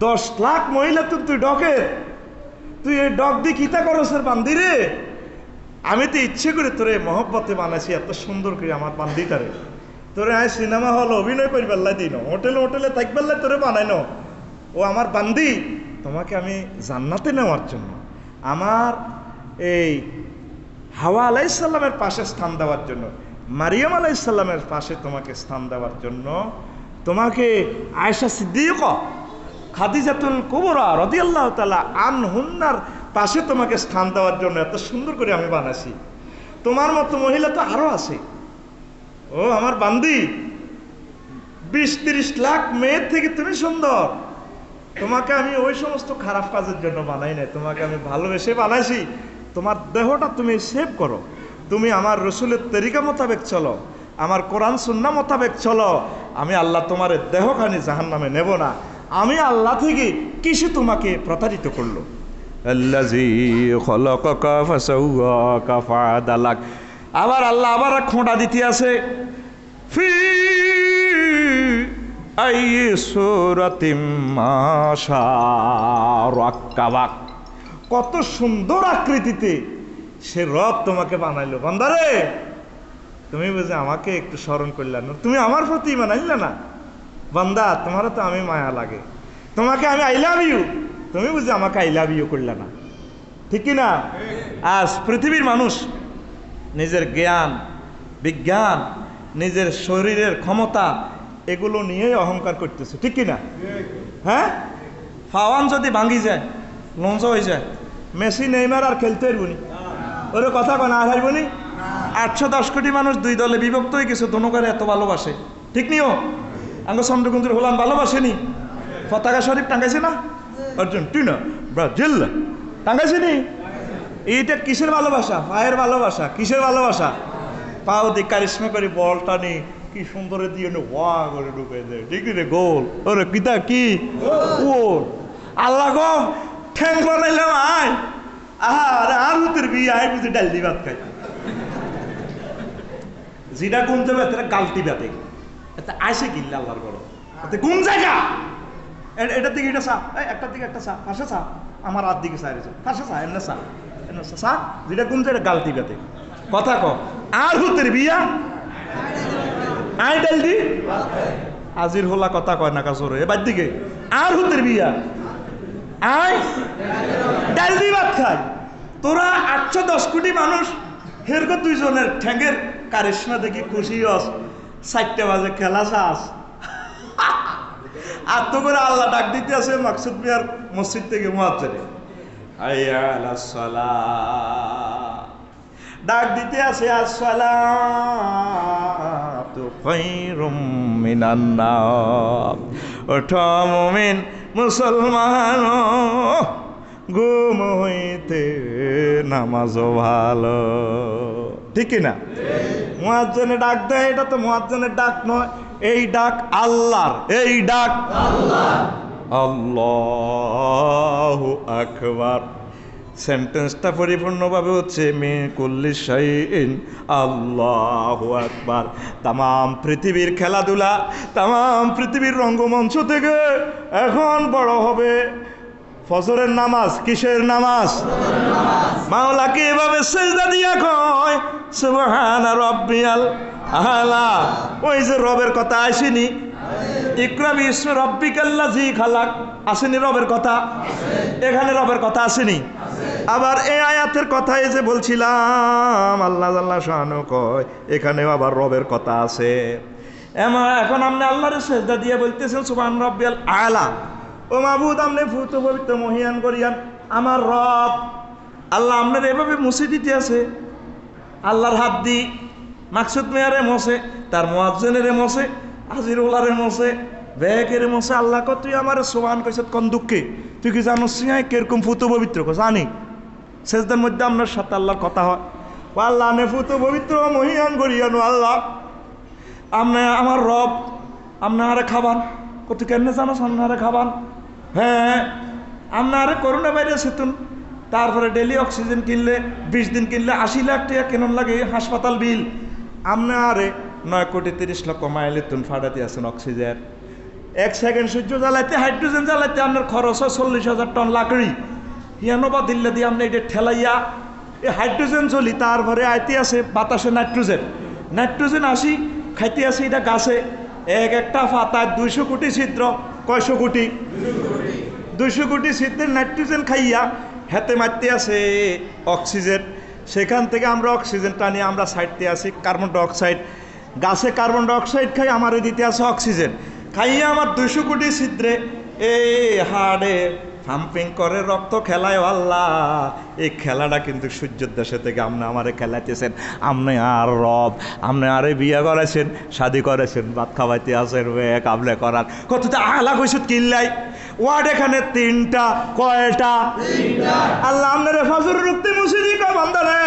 10 লাখ মহিলা তুই ডকের, তুই এই ডক দিয়ে কিতা করসের বান্দি রে? আমি তো ইচ্ছে করে তোরে মহব্বতে বানাইছি এত সুন্দর করে আমার বান্দিটারে। তোরে আয় সিনেমা হল অভিনয় করি বেল্লাই দিই না, হোটেলে থাকবেল্লাই তোরে বানাই ন, ও আমার বান্দি, তোমাকে আমি জান্নাতে নেওয়ার জন্য, আমার এই হাওয়া আলাইসাল্লামের পাশে স্থান দেওয়ার জন্য, মারিয়াম আলাইসাল্লামের পাশে তোমাকে স্থান দেওয়ার জন্য, তোমাকে আয়েশা সিদ্দিকা, খাদিজাতুল কুবরা রাদিয়াল্লাহু তাআলা আনহুন্নার পাশে তোমাকে স্থান দেওয়ার জন্য এত সুন্দর করে আমি বানাইছি। তোমার মতো মহিলা তো আরো আছে। ও আমার বান্দি, 20-30 লাখ মেয়ের থেকে তুমি সুন্দর। তোমাকে আমি ওই সমস্ত খারাপ কাজের জন্য বানাই নাই, তোমাকে আমি ভালোবেসে বানাইছি। তোমার দেহটা তুমি সেভ করো, তুমি আমার রসুলের তরিকা মোতাবেক চলো, আমার কোরআন সুন্নাহ মোতাবেক চলো। আমি আল্লাহ তোমার দেহখানি জাহান্নামে নেব না। আমি আল্লাহ থেকে কিসে তোমাকে প্রতারিত করলো? আল্লাযী খলাকাকা ফাসাওয়াকা ফাআদালাক। আবার আল্লাহ আবার খোঁটা দিতে আছে, ফি আইয়ি সূরাতিম মা শাআ রাক্কাবাক। কত সুন্দর আকৃতিতে সে রব তোমাকে বানাইলো। বান্দারে, তুমি বুঝে আমাকে একটু স্মরণ করলে না, তুমি আমার প্রতি বানাইলে না। বান্দা, তোমারও তো আমি মায়া লাগে, তোমাকে আমি আই লাভ ইউ, তুমি বুঝে আমাকে আই লাভ ইউ করলে না, ঠিক কি না? আজ পৃথিবীর মানুষ নিজের জ্ঞান বিজ্ঞান, নিজের শরীরের ক্ষমতা, এগুলো নিয়েই অহংকার করতেছে, ঠিক কি না? হ্যাঁ, ফাওয়ান যদি ভাঙি যায়, লঞ্চ হয়ে যায়, মেসি নেইমার আর খেলতে পারবনি, ওর কথা কেন আর হারবনি? 810 কোটি মানুষ 2 দলে বিভক্ত হয়ে গেছে, দোনোকারে এত ভালোবাসে, ঠিক নিও? আঙ্গ চন্দ্রকুঞ্জের হোলান ভালোবাসেনি? পতাকা শরীফ টাঙ্গাইছে না? আর্জেন্টিনা, ব্রাজিল টাঙ্গাইছে নি? এইটা কিসের ভালোবাসা? পায়ের ভালোবাসা। কিসের ভালোবাসা? পাও দিয়ে কারিশ্মা করে বলটা নি কি সুন্দর দিয়ে ওয়া করে ঢুকে দেয়, ঠিক রে? গোল। ওরে পিতা কি গোল! আল্লাহ গো, ঠ্যাং বানাইলাম আয়, আর হুতের বিয়ে আয় বুঝে ডাল দি ভাত খাই, যেটা গুম যাবে তারা গালতি বাতে আইসে কিনলে আল্লাহর গরম গুম জায়গা। এটার দিকে এটা চা, একটার দিকে একটা চা, পাশে চা, আমার আর দিকে চা রেছে, পাশে চা, এমনি চা, এমনি চা, যেটা গুম যায় গালতি বাতে। কথা ক, আর হুতের বিয়া আই ডাল দি আজির হোলা কথা কয় না কাজরে এবার দিকে, আর হুতের বিয়া আয় ডাল দি ভাত খায়। তোরা 810 কোটি মানুষ হেরগো 2 জনের ঠ্যাঙ্গের কারিশ্মা দেখি খুশি হস, 4টা বাজে খেলা চাস। আর তো করে আল্লাহ ডাক দিতে আছে মাকসুদ মিয়ার মসজিদ থেকে মুয়াজ্জিনে, হাইয়া আলাস সালাহ, ডাক দিতে আছে আসসালাতু খায়রুম মিনান নাম। ওঠো মুমিন মুসলমান, ঘুম হইতে নামাজ ভালো, ঠিক না? মুয়াজ্জিনে ডাক দেয়, এটা তো মুয়াজ্জিনের ডাক নয়, এই ডাক আল্লাহর, এই ডাক আল্লাহর। আল্লাহু আকবার। সেন্টেন্সটা পরিপূর্ণভাবে হচ্ছে মিন কুল্লি শাইইন আল্লাহু আকবার। তাম পৃথিবীর খেলাধুলা, তাম পৃথিবীর রঙ্গমঞ্চ থেকে এখন বড় হবে ফজরের নামাজ। কিসের নামাজ? মাওলাকে এভাবে সেজদা দিয়া কয় সুবহানা রাব্বিয়াল আলা। ওই যে রবের কথা আসেনি, ইকরা বিসমি রাব্বিকাল্লাযী খালাক, আসেনি রবের কথা? এখানে রবের কথা আসেনি? আবার এই আয়াতের কথা এই যে বলছিলাম, আল্লাহ আল্লাহ শানু কয় এখানেও আবার রবের কথা আছে। এখন আপনি আল্লাহর সেজদা দিয়ে বলতেছেন সুবহান রাব্বিয়াল আলা। ও মাবুদ, আপনি ফুত পবিত্র মহিয়ান করিয়ান আমার রব। আল্লাহ আপনার এভাবে মুছে দিতে আছে, আল্লাহর হাত দি মাকসুদ মেয়ারে মশে, তার মুয়াজ্জিনের মশে, আজিরুল্লাহর মশে, বেকের মশে। আল্লাহ কত তুই আমার সোহান কইছত কোন দুঃখে, তুই কি জানো সিংহাই কিরকম ফুত পবিত্র জানি? সেজদার মধ্যে আপনার সাথে আল্লাহর কথা হয়, আল্লাহ নে ফুত পবিত্র মহিয়ান করিয়ানো আল্লাহ আপনি আমার রব, আপনারে খাবান। কত কেমনে জানো আপনারে খাবান? হ্যাঁ, আপনারে করোনা ভাইরাস হেতুন, তারপরে ডেলি অক্সিজেন কিনলে 20 দিন কিনলে 80 লাখ টাকা কেন লাগে হাসপাতাল বিল। আপনারে 9,30,00,000 মাইলে তুন ফাটাতে আছেন অক্সিজেন। 1 সেকেন্ড সূর্য জ্বালাইতে, হাইড্রোজেন জ্বালাইতে আপনার খরচ হয় 40,000 টন লাকড়ি। হিয়ানোবা দিল্লা দিয়ে আপনি এটা ঠেলাইয়া এই হাইড্রোজেন চলি, তারপরে আইতে আছে বাতাসে নাইট্রোজেন, নাইট্রোজেন আসি খাইতে আসি এটা গাছে। একটা পাতায় 200 কোটি ছিদ্র। কয়শো কোটি? 200 কোটি ছিদ্রের নাইট্রোজেন খাইয়া হেতে মারতে আছে অক্সিজেন। সেখান থেকে আমরা অক্সিজেন টানি, আমরা ছাড়তে আসি কার্বন ডাইঅক্সাইড। গাছে কার্বন ডাইঅক্সাইড খাই, আমারে দিতে আছে অক্সিজেন। খাইয়া আমার 200 কোটি ছিদ্রে এই হাড়ে হাম্পিং করে রক্ত খেলায় আল্লাহ, এই খেলাটা কিন্তু সূর্যের দেশে থেকে আপনি আমারে খেলাইতেছেন। আপনি আর রব, আপনি আরে বিয়ে করেছেন, শাদি করেছেন, ভাত খাওয়াইতে আসেন কাবলে করার কত আলা কইসুত কিনলাই ওয়ার্ড এখানে 3টা, কয়টা? আল্লাহ আপনারে ফজর রুক্তি মুসিদি কয় বান্দারে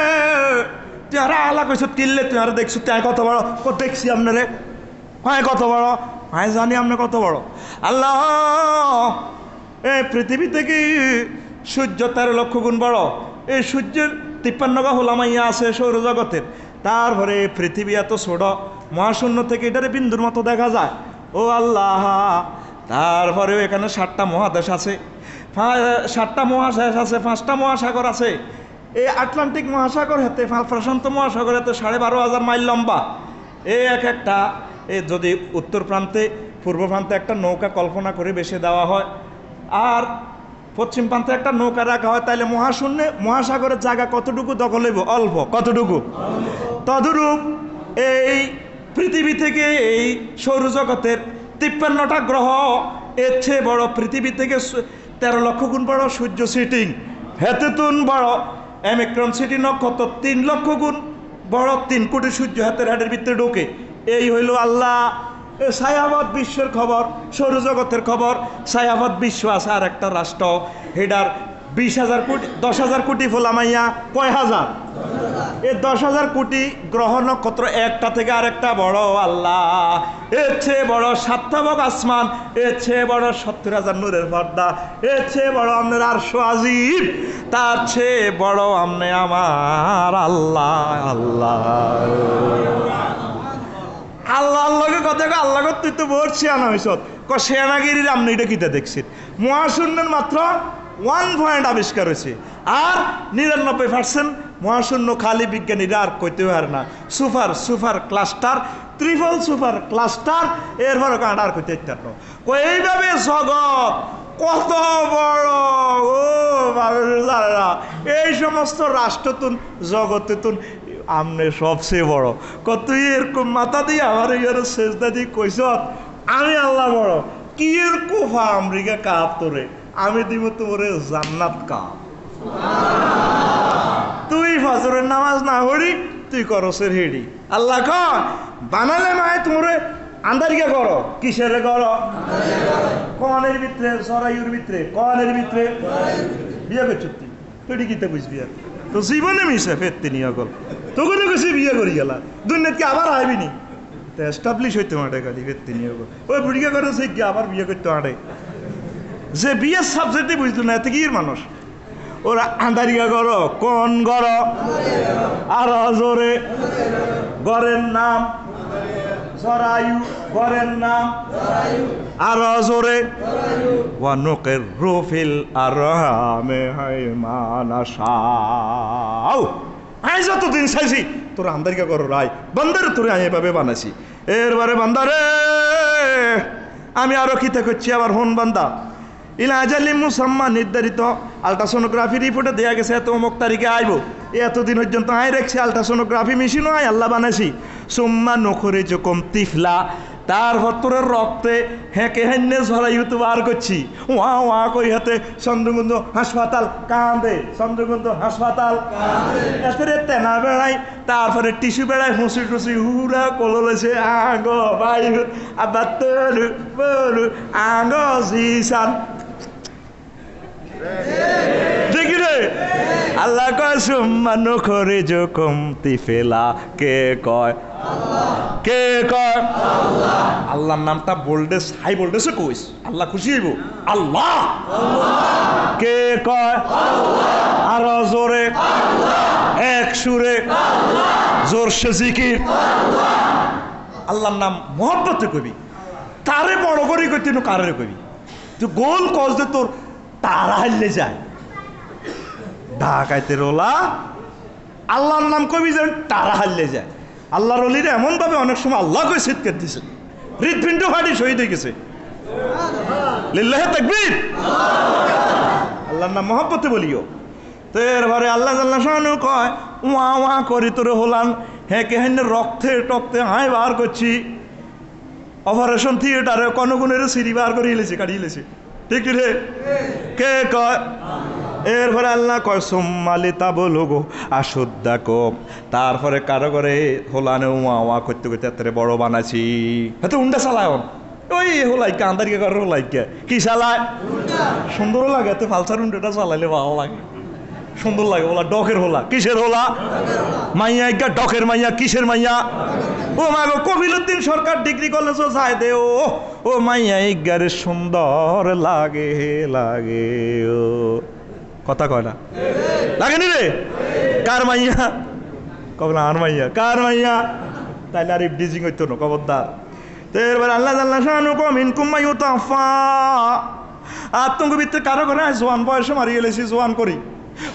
তুই আর আলা কইসুত কিনলে তুই আর দেখছু তুই কত বড়, কত দেখছি আপনারে, হ্যাঁ কত বড়, হ্যাঁ জানি আপনি কত বড়। আল্লাহ এই পৃথিবী থেকে সূর্য 13 লক্ষ গুণ বড়। এই সূর্যের 53 হোলামাইয়া আছে সৌরজগতের, তারপরে পৃথিবী এত ছোট, মহাশূন্য থেকে এটারে বিন্দুর মতো দেখা যায়। ও আল্লাহ, তারপরেও এখানে 7টা মহাদেশ আছে, 7টা মহাদেশ আছে, 5টা মহাসাগর আছে। এই আটলান্টিক মহাসাগর হাতে, প্রশান্ত মহাসাগর হাতে 12,500 মাইল লম্বা। এই একটা যদি উত্তর প্রান্তে পূর্ব প্রান্তে একটা নৌকা কল্পনা করে বেশি দেওয়া হয়, আর পশ্চিম প্রান্তে একটা নৌকা রাখা হয়, তাহলে মহাশূন্যে মহাসাগরের জায়গা কতটুকু দখল হইব? অল্প। কতটুকু? তদরূপ এই পৃথিবী থেকে এই সৌরজগতের 53টা গ্রহ, এর চেয়ে বড় পৃথিবী থেকে 13 লক্ষ গুণ বড় সূর্য সিটিং, হেতেতুন বড় অ্যামিক্রন সিটি নক্ষত্র 3 লক্ষ গুণ বড়, 3 কোটি সূর্য হাতের হাটের ভিতরে ঢোকে। এই হইল আল্লাহ ছায়াবৎ বিশ্বের খবর, সৌরজগতের খবর। ছায়াবৎ বিশ্ব আছে আর একটা রাষ্ট্র, হেডার 20,000 কোটি, 10,000 কোটি ফোলামাইয়া, কয় হাজার? এই 10,000 কোটি গ্রহ নক্ষত্র একটা থেকে আরেকটা বড়। আল্লাহ এর চেয়ে বড় 7 তাবক আসমান, এর চেয়ে বড় 70,000 নূরের পর্দা, এর চেয়ে বড় আপনার আরশ আজিম, তার চেয়ে বড় আপনি আমার আল্লাহ। আল্লাহ আল্লাহ আল্লাহকে কথা কয়, আল্লাহ তুই তো বড় শিয়ানা হইস, সেনাগিরির আপনি এটা কিতা দেখছেন? মহাশূন্যের মাত্র 1 পয়েন্ট আবিষ্কার হয়েছে, আর 99% মহাশূন্য খালি বিজ্ঞানীরা আর কইতে পারে না। Super cluster, triple super cluster, এরপরে কাঁটার কইতে ইত্যাদি। এইভাবে জগৎ কত বড়, ও বাবা, এই সমস্ত রাষ্ট্রতুন জগতেতুন আমনে সবচেয়ে বড়। কত এরকম মাথা দিয়ে আমার ইয়ার শেষদা দিয়ে কইস আমি আল্লাহ বড়, কি এর কোফা আমেরিকা কাপ তোরে, আমি দিব তোরে জান্নাত কাপ। তুই ফজরের নামাজ না হরি, তুই করসের হেডি। আল্লাহ কয় বানালে মায় তোরে আন্দারিকা করো, কিসের করো? কনের ভিতরে, সরাইয়ের ভিতরে, কনের ভিতরে বিয়ে করছ তুই কিতে বুঝবি আর তো জীবনে মিশে ফেরতে নিয়ে গল তোকে তো কিছু বিয়ে করি গেলা দুর্নীতি আবার আইবি নি এস্টাবলিশ হইতে মাঠে গাড়ি ফেরতে নিয়ে গল ওই বুড়িকা করে সে গিয়ে আবার বিয়ে করতে মাঠে যে বিয়ের সাবজেক্টে বুঝতো না এত কি মানুষ ওরা আন্দারিকা করো কোন গড় আর জোরে গড়ের নাম জরায়ু গড়ের নাম আর জোরে ওয়ানুকের রুফিল আরহামে হাইমানাশাও আই যতদিন চাইছি তোরা আন্দারিকা করো রাই বান্দারে তোরে আমি এভাবে বানাইছি এরবারে বান্দারে আমি আরো কিতে করছি আবার হন বান্দা ইলাজালি মুসাম্মা নির্ধারিত আলট্রাসোনোগ্রাফি রিপোর্টে দেয়া গেছে এত অমুক তারিখে আইব এতদিন পর্যন্ত আই রেখছি আলট্রাসোনোগ্রাফি মেশিনও আই আল্লাহ বানাইছি সুম্মা নখরে যকম তিফলা তারপর তোর রক্তে হেঁকে হেন্নে ঝরাই তো বার করছি ওয়া ওয়া কই হাতে চন্দ্রগুন্দ হাসপাতাল কাঁদে চন্দ্রগুন্দ হাসপাতাল এরপরে তেনা বেড়াই তারপরে টিস্যু বেড়াই হুঁসি টুসি হুরা কললেছে আগ বায়ু আবার তরু বরু আগ জিসান দেখি রে আল্লাহ কয় সুম্মা নখরে যকম তিফলা কে কয় কে কয় আল্লাহর নামটা বোল্ডেস হাই বোল্ডেসে কইস আল্লাহ খুশি হইব আল্লাহ কে কয় আর জোরে এক সুরে জোরসে জিকির আল্লাহর নাম মহব্বতে কইবি তারে বড় করে কইতে নো কারে কইবি তুই গোল কস দে তোর তারা হাইলে যায় ঢাকাইতে রোলা আল্লাহর নাম কবি যেন তারা হাইলে যায় আল্লাহর অলিরে এমনভাবে অনেক সময় আল্লাহ কই সিটকেট দিছে হৃদপিণ্ড ফাটি শহীদ হয়ে গেছে লিল্লাহে তাকবীর আল্লাহর নাম মহব্বতে বলিও তো এরপরে আল্লাহ জাল্লা শানু কয় ওয়া ওয়া করি তোরে হলান হেঁকে হেনে রক্তে টক্তে হাই বার করছি অপারেশন থিয়েটারে কোনো গুণের সিঁড়ি বার করে এলেছে কাটিয়ে এলেছে ঠিক রে কে কয়? এরপরে আল্লাহ কয় সুম্মালি তাবলুগু আশুদ্দাকুম, তারপরে কারো করে হোলানে ওয়া ওয়া করতে করতে এত বড় বানাইছি। এত উন্ডা চালায় ওই হোলাইকা আন্দারিকা করে হোলাইকা কি চালায়? সুন্দর লাগে, এত ফালসার উন্ডাটা চালাইলে ভালো লাগে, সুন্দর লাগে। ওলা ডকের হোলা, কিসের হোলা? মাইয়া ইকা ডকের মাইয়া, কিসের মাইয়া? ও মা গো, কবিলউদ্দিন সরকার ডিগ্রি কলেজও যায় দে ও মাইয়া ইগারে সুন্দর লাগে লাগে ও কথা কয় না, লাগেনি রে? কার মাইয়া? কবে না আর মাইয়া, কার মাইয়া? তাইলে আর ইফডিজিং হইতো না, খবরদার। তো এবার আল্লাহ জাল্লা শানু কমিন কুম্মাই উতাফা, আতঙ্ক ভিতরে কারো করে জোয়ান বয়সে মারিয়ে এলেছি, জোয়ান করি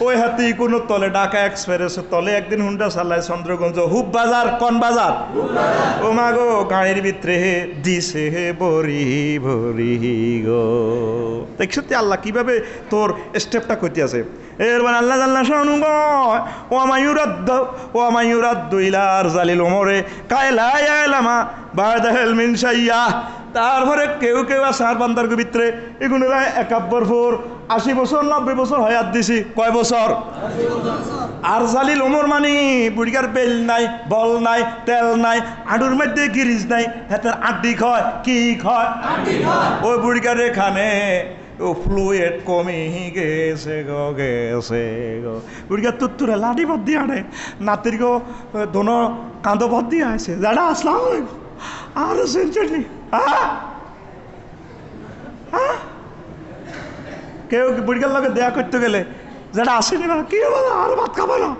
ওই হাতি কোন তলে ঢাকা এক্সপ্রেসের তলে একদিন হুন্ডা চালায় চন্দ্রগঞ্জ হুব বাজার, কোন বাজার? ও মা গো, গাড়ির ভিতরে দিছে হে বরি ভরি গো। দেখছো আল্লাহ কিভাবে তোর স্টেপটা করতে আছে। এরপর আল্লাহ জাল্লা শানু গয় ও মায়ুরাদ্দু ইলা আরজালিল উমরে কায়লা ইয়ালামা বাদাল মিন শাইয়া। তারপরে কেউ কেউ আছে আর বান্দার ভিতরে এগুলো 71 80 বছর 90 বছর হয়াত দিছি। কয় বছর? আর জালিল ওমর মানে বুড়িগার বেল নাই, বল নাই, তেল নাই, আডুর মধ্যে গিরিজ নাই, হাতের আড্ডি খয়, কি খয়? ওই বুড়িগার এখানে ও ফ্লুয়েড কমে গেছে গো, গেছে গো। বুড়িগার তুত্তুরে লাঠি পথ দিয়ে আনে, নাতির গো দোনো কাঁদো পথ দিয়ে আছে, যারা আসলাম আর সেঞ্চুরি। কেউ বুড়িগার লোকে দেয়া করতে গেলে যেটা আসেনি না, কি বলো আর ভাত খাবো না।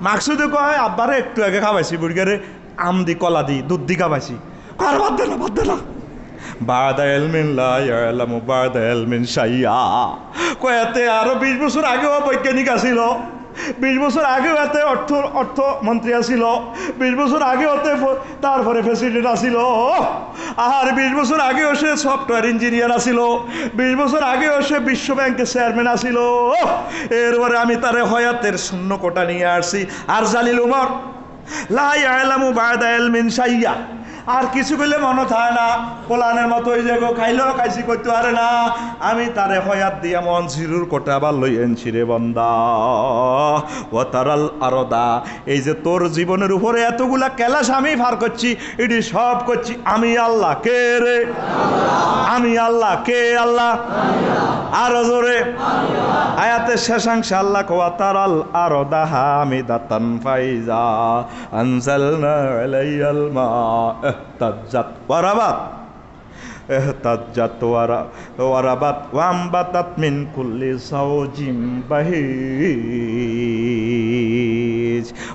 মাকসুদে কয় আব্বারে একটু আগে খাওয়াইছি, বুড়িগারে আম দি, কলা দি, দুধ দি খাওয়াইছি, আর ভাত দে না, ভাত দে না। বাদা এলমিন লা ইয়ালামু বাদা এলমিন শাইয়া। কয়াতে আরো 20 বছর আগেও বৈজ্ঞানিক আসিল, 20 বছর আগেও এতে অর্থমন্ত্রী আসিল, 20 বছর আগেও তারপরে প্রেসিডেন্ট আসিল, আর 20 বছর আগেও সে সফটওয়্যার ইঞ্জিনিয়ার আসিল, 20 বছর আগেও সে বিশ্ব ব্যাংকের চেয়ারম্যান আসিল। এরপরে আমি তারে হয়াতের শূন্য কোটা নিয়ে আসছি। আর জালিল উমর লা ইয়ালামু বাদা ইলমিন শাইয়া, আর কিছু বলে মনে থাকে না, কোলানের মতো ওই যে খাইলেও খাইছি করতে পারে না। আমি তারে হয়াত দিয়া মন জিরুর কোটা আবার লই আনছি রে বন্দা। ও তারাল আরদা, এই যে তোর জীবনের উপরে এতগুলা ক্যালাস আমি পার করছি, এটি সব করছি আমি আল্লাহ। কে রে? আমি আল্লাহ। কে আল্লাহ? আরো জোরে আয়াতের শেষাংশে আল্লাহ ওয়া তারাল আরদা হামিদাতান ফাইজা আনজালনা আলাইয়াল মা ইহতাজ্জাত ওয়ারাবাত, ইহতাজ্জাত ওয়ারাবাত ওয়ামবাতাত মিন কুল্লি যাওজিম বাহিজ।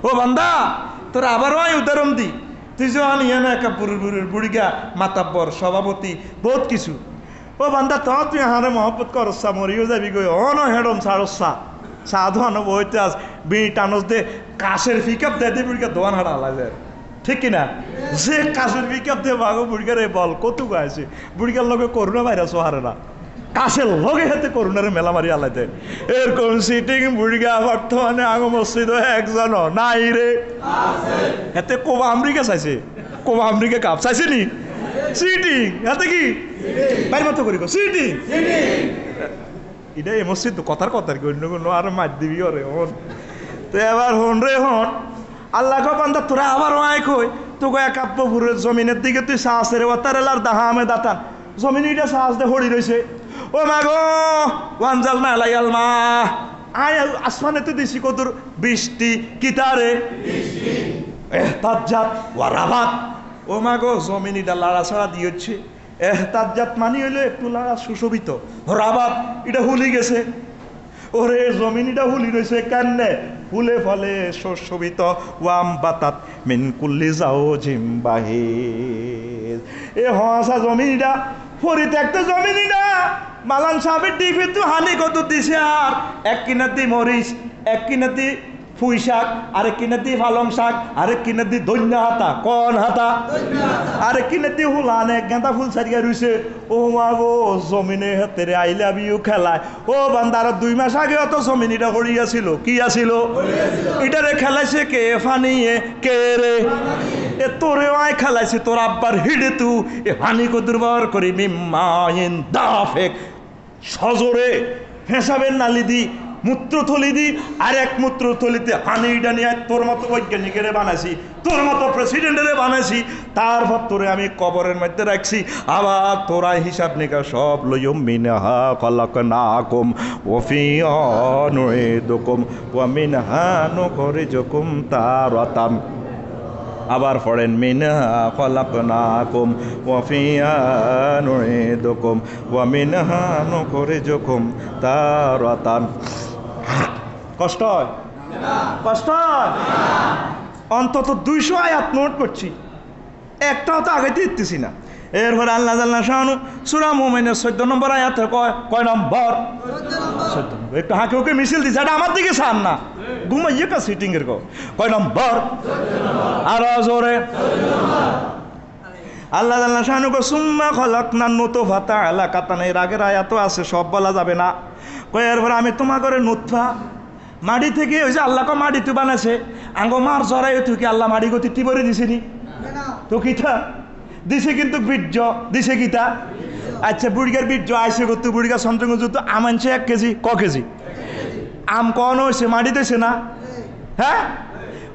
ও বান্দা, তোর আবারও আমি উদাহরণ দি, তুই যে আনিয়ানা একা বুড়িগা মাতাব্বর সভাপতি বহুত কিছু। ও বান্দা, তো তুই হারে মহব্বত করসা, মরিও যাবি গই অন হেডম ছাড়সা সাধু আনো বইতে আস বিড়ি টানস দে কাশের পিকআপ দে দে বুড়িগা দোয়ান হারা আলাদা, ঠিক কিনা? যে কাশের পিকআপ দে বাগো বুড়িগারে বল কত গাইছে, বুড়িগার লগে করোনা ভাইরাস হারে না, কাশের লগে হাতে করোনারে মেলা মারি আলাদা। এরকম সিটিং বুড়িগা বর্তমানে আগো মসজিদ একজন নাই রে, হাতে কোবা আমেরিকা চাইছে, কোবা আমেরিকা কাপ চাইছে নি সিটিং হাতে কি বাইর মতো করি সিটিং। এটা এই মসজিদ তো কথার কথার অন্য কোনো আর মার দিবি ওরে হন। তো এবার হন রে হন, আল্লাহ বান্দা তোরা আবার আয় কই তোকে একাপ্পুরের জমিনের দিকে তুই সাহস রে ওয়াতারেলার দাহামে দাতান জমিনিটা সাহস দে হরি রয়েছে। ও মা গো ওয়ানজাল না লাইয়াল মা, আয় আসমানেতে দিছি কদুর বৃষ্টি, কিতারে ইহতাজ্জাত ওয়া রাবাত। ও মা গো জমিনিটা লাড়াছাড়া দিয়েছে। ইহতাজ্জাত মানি হইলে একটু লাড়া সুশোভিত, রাবাত এটা হুলি গেছে। ওরে জমিনিটা হুলি রয়েছে কেনে? ফুলে ফলে শোভিত। ওয়াম বাতাত মিন কুল্লি যাওজিম বাহিজ। এ হসা জমিনিটা পরিত্যক্ত জমিনিটা মালান সাহেবের ডিপে তো হানি কত দিছে, আর এক কিনাতি মরিচ, এক কিনাতি পুঁই শাক, আরেক কিনাতি পালং শাক, আরেক কিনাতি ধন্যা হাতা, কোন হাতা? আরেক কিনাতি হুলানে গেঁদা ফুল সারিয়া রইছে। ও মা গো জমিনে হাতেরে আই লাভ ইউ খেলায়। ও বান্দার 2 মাস আগে অত জমিনিটা হরিয়াছিল, কি আছিল? এটারে খেলাইছে কে? ফানিয়ে। কে রে? এ তোরে আয় খেলাইছে তোর আব্বার হিডে তু এ ফানি কো দুর্বর করি মিম্মাইন দাফেক সজোরে হেসাবের নালি দি মূত্রথলি দি আর এক মূত্রথলিতে হানি ডানিয়া তোর মতো বৈজ্ঞানিকেরে বানাইছি, তোর মতো প্রেসিডেন্টেরে বানাইছি, তারপর তোরে আমি কবরের মধ্যে রাখছি। আবার তোরা হিসাব নিকা সব লইও মিনহা খলাকনাকুম ওয়া ফিহা নুঈদুকুম ওয়া মিনহা নুখরিজুকুম তারাতান। আবার পড়েন মিনহা খলাকনাকুম ওয়া ফিহা নুঈদুকুম ওয়া মিনহা নুখরিজুকুম তারাতান। কষ্ট হয়? কষ্ট হয়? অন্তত 200 আয়াত নোট করছি, একটাও তো আগে দিতেছি না। এরপরে আল্লাহ জাল্লা শানু সূরা মুমিনের 14 নম্বর আয়াতে কয় নম্বর? 14 নম্বর। একটু হাঁকে ওকে মিছিল দিছে, এটা আমার দিকে ছাড় না, ঘুমাইয়ে কা সিটিং এর কয় নম্বর? আরো জোরে। আল্লাহ জাল্লা শানু কো সুম্মা খলাকনা নুতফাতা আলাকাতান। এর আগের আয়াতও আছে, সব বলা যাবে না। কয় এরপরে আমি তোমা করে নুতফা মাটি থেকে, ওই যে আল্লাহ কো মাটি তুই বানাইছে, আঙ্গো মার জরাই তুই কি আল্লাহ মাটি গতি টিপরে দিছিনি? তো কিতা দিছে, কিন্তু বীর্য দিছে কিতা? আচ্ছা বুড়িগার বীর্য আইসে করতে, বুড়িগার সন্তান তো আম আনছে 1 কেজি, ক কেজি আম কন হয়েছে? মাটি দিয়েছে না? হ্যাঁ,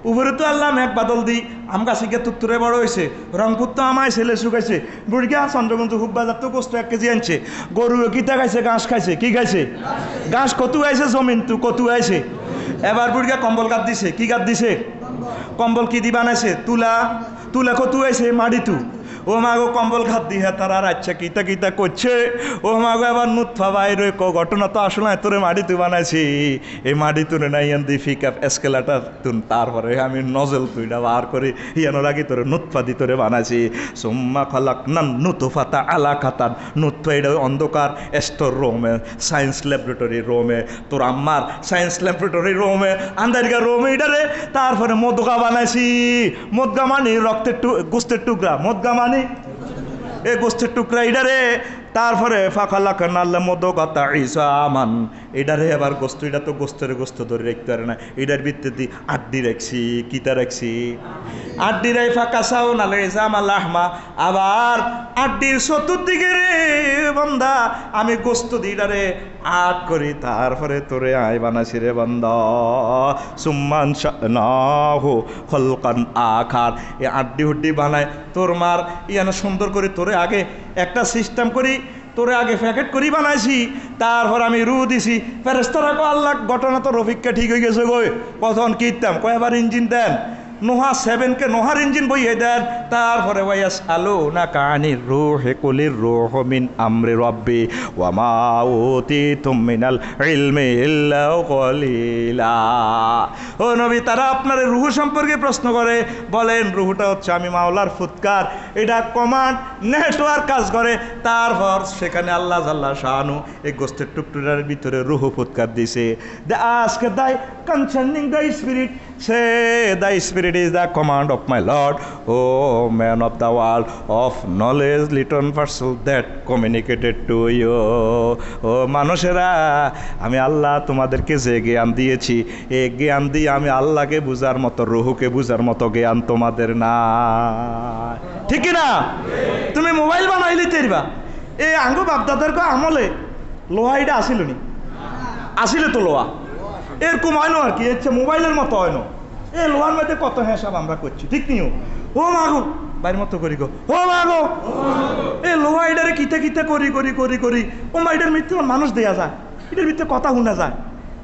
উপরে তো আল্লাহ মেঘ বাদল দি আম গাছে গিয়ে তুত্তুরে বড় হয়েছে, রংপুর তো আমায় ছেলে শুকাইছে, বুড়িগা চন্দ্রগঞ্জ হুক বাজার তো গোস্ত 1 কেজি আনছে। গরু কিতা খাইছে? ঘাস খাইছে। কি খাইছে? ঘাস। কতু আইছে? জমিন তু কতু আইছে। এবার বুড়িগা কম্বল গাত দিছে। কি গাত দিছে? কম্বল কি দি বানাইছে? তুলা। তুলা কতু আইছে? মাটি তু। ও মাগো কম্বল খাত দিয়ে তারা আচ্ছা কিতা কিতা করছে। ও মাগো এবার নুৎফা বাইরে ঘটনা তো আসলে তোরে মাটি তুই বানাইছি, এই মাটি তুলে নাই দি ফিকাপ এসকেলেটার তুন, তারপরে আমি নজল তুইটা বার করে ইয়ানোর আগে তোরে নুৎফা দি তোরে বানাইছি। সুম্মা খালাকনা নুতফাতা আলাকাতান। নুৎফা এটা অন্ধকার স্টোর রুমে, সায়েন্স ল্যাবরেটরি রুমে, তোর আম্মার সায়েন্স ল্যাবরেটরি রুমে, আন্দারিকা রুমে এটারে তারপরে মদগা বানাইছি। মদগা মানে রক্তের গোস্তের টুকরা, মদগা মানে এ গোস্তের টুকরা এটারে। তারপরে ফাঁকালাকান আল্লাহ মদগাতা ইসামান, এটারে আবার গোস্ত, এটা তো গোস্তের গোস্ত ধরে রাখতে পারে না, এটার ভিত্তিতে আড্ডি রাখছি। কিতা রাখছি? আড্ডি রাই ফাঁকাসাও নালে ইসাম আল্লাহমা। আবার আড্ডির চতুর্দিকে রে বন্দা আমি গোস্ত দিটারে আট করি, তারপরে তোরে আয় বানাছি রে বন্দা। সুম্মান নাহু খলকান আখার। এ আড্ডি হুড্ডি বানায় তোর মার ইয়ানা সুন্দর করে তোরে আগে একটা সিস্টেম করি, তোরে আগে প্যাকেট করি বানাইছি, তারপর আমি রু দিছি। ফেরেশতারা কো আল্লাহ ঘটনা তো রফিককে ঠিক হয়ে গেছে গো। কখন কিনতাম? কয়বার ইঞ্জিন দেন? নোহা 7কে নোহার ইঞ্জিন বইয়ে দেন। তারপরে ওয়াইয়াস আলো না কানির রূহে কুলির রূহ মিন আমরি রব্বি ওয়া মা উতিতুম মিনাল ইলমি ইল্লা কলিলা। ও নবী, তারা আপনার রূহ সম্পর্কে প্রশ্ন করে, বলেন রূহটা হচ্ছে আমি মাওলার ফুৎকার, এটা কমান্ড নেটওয়ার্ক কাজ করে। তারপর সেখানে আল্লাহ জাল্লা শানু এই গোস্তের টুকটুরার ভিতরে রূহ ফুৎকার দিছে। দ্য আস্ক দাই concerning the spirit, say the spirit is the command of my Lord, O man of the world, of knowledge little parcel that communicated to you. ও মানুষেরা, আমি আল্লাহ তোমাদেরকে যে জ্ঞান দিয়েছি, এই জ্ঞান দিয়ে আমি আল্লাহকে বুঝার মতো, রুহুকে বুঝার মতো জ্ঞান তোমাদের না, ঠিক না? তুমি মোবাইল বানাইলে তেরবা, এই আঙ্গু বাপদাদার আমলে লোহা এটা আসিল নি? আসিলে তো লোহা এরকম হয় না আর কি, হচ্ছে মোবাইলের মতো হয় না। এ লোহার মধ্যে কত হিসাব আমরা করছি, ঠিক নিও? ও মাগো বাইর মতো করি গো, ও মাগো এ লোহা এটারে কিতে কিতে করি করি করি করি, ও মা এটার মৃত্যু মানুষ দেয়া যায়, এটার ভিতরে কথা শোনা যায়।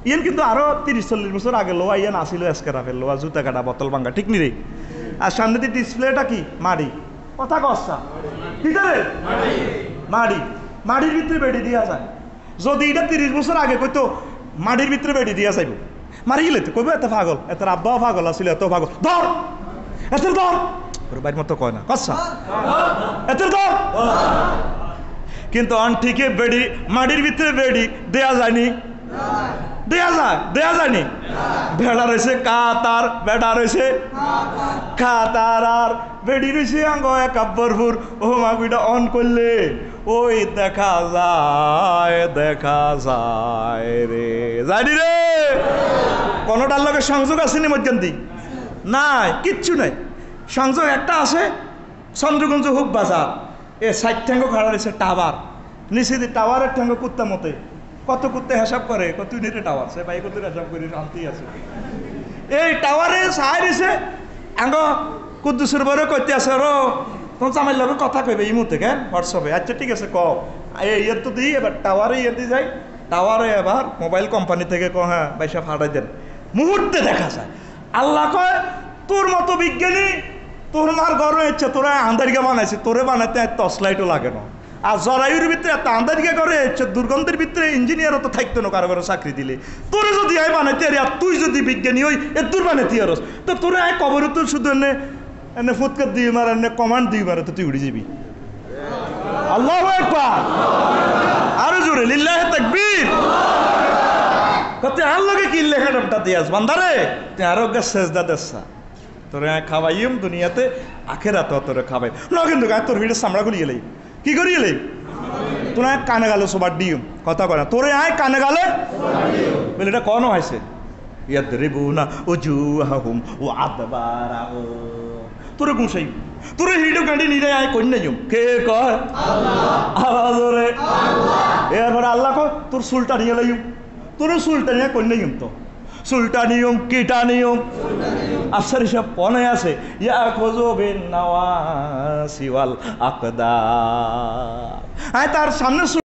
ইয়ান কিন্তু আরো 30-40 বছর আগে লোহা ইয়ান আসিল এসকেরাফের লোহা, জুতা কাটা, বোতল ভাঙ্গা, ঠিক নি রে? আর সামনে দিয়ে ডিসপ্লেটা কি? মাড়ি। কথা কসা ভিতরে মাড়ি, মাড়ির ভিতরে বেড়ি দিয়া যায়। যদি এটা 30 বছর আগে কইতো মাটির ভিতরে বেড়ি দিয়া যাইব, মারি গেলে তো কইব এত পাগল, এত আব্বাও পাগল আসলে, এত পাগল, ধর এত ধর, বাইর মতো কয় না কসা এত ধর। কিন্তু ঠিকই বেড়ি মাটির ভিতরে বেড়ি দেয়া যায়নি, দেয়া যায়, দেয়া যায়নি। ভেড়া রয়েছে কাতার, বেড়া রয়েছে কাতার, আর বেড়ি রয়েছে আঙ্গ এক আব্বরপুর। ও মাগুইটা অন করলে ওই দেখা যায়, দেখা যায় রে, জানি রে। কোনটার লগে সংযোগ আসেনি মধ্যন্তি? নাই, কিচ্ছু নাই। সংযোগ একটা আছে, চন্দ্রগঞ্জ হুক বাজার, এ 60 ঠ্যাঙ্গ খাড়া রয়েছে টাবার, নিচে দিয়ে টাওয়ারের ঠ্যাঙ্গ কুত্তা মতে কত কুত্তে হিসাব করে কত ইউনিটে টাওয়ার সে ভাই কত হিসাব করে শান্তি আছে এই টাওয়ারে সাহায্য দিছে আঙ্গ কুদ্দুসের বরে করতে আছে রো তখন আমার লগে কথা কইবে এই মুহূর্তে কেন হোয়াটসঅ্যাপে আচ্ছা ঠিক আছে ক ইয়ের তো দিই এবার টাওয়ারে ইয়ে দিয়ে যাই টাওয়ারে এবার মোবাইল কোম্পানি থেকে ক হ্যাঁ পয়সা ফাটাই দেন মুহূর্তে দেখা যায় আল্লাহ কয় তোর মতো বিজ্ঞানী তোর মার গরম ইচ্ছে তোরা আন্দারিকা বানাইছে তোরে বানাইতে টর্চ লাইটও লাগে না আর জরায়ুর ভিতরে এত আন্দারিকা করে ইচ্ছে দুর্গন্ধের ভিতরে ইঞ্জিনিয়ারও তো থাকতো না কারো কারো চাকরি দিলে তোরে যদি আয় বানাইতে আর তুই যদি বিজ্ঞানী হই এ তোর বানাইতে আর তো তোরে আয় কবরে তো শুধু এনে এনে ফুৎকার দিয়ে মার এনে কমান্ড দিয়ে মারে তো তুই উড়ে যাবি আল্লাহু আকবার আরো জোরে লিল্লাহি তাকবীর কত আল্লাহকে কি লেখাটা দিয়াস বান্দারে তুই আরোগ্য সেজদা দেসা তোরে খাওয়াইম দুনিয়াতে আখেরাতে তোরে খাওয়াই না কিন্তু তোর ভিড়ে চামড়া গুলি এলাই কি করি এলাই তোরা কানে গালো সবার ডিম কথা কয় না তোরে আয় কানে গালে বলে এটা কনো হয়েছে ইয়াদরিবুনা উজুহাহুম ওয়া আদবারাহুম তোরে গুছাই তোরে হিডো কাঁডি নিরে আয় কন্যা জুম কে কয় আল্লাহ আওয়াজ রে আল্লাহ এরপর আল্লাহ কয় তোর চুলটা নিয়ে লাইম তোর চুলটা নিয়ে কন্যা জুম তো চুলটা নিয়ম কিটা নিয়ম আফসার হিসাব পনে আছে ইয়া খোঁজো বিন নাওয়াসি ওয়াল আকদার আয় তার সামনে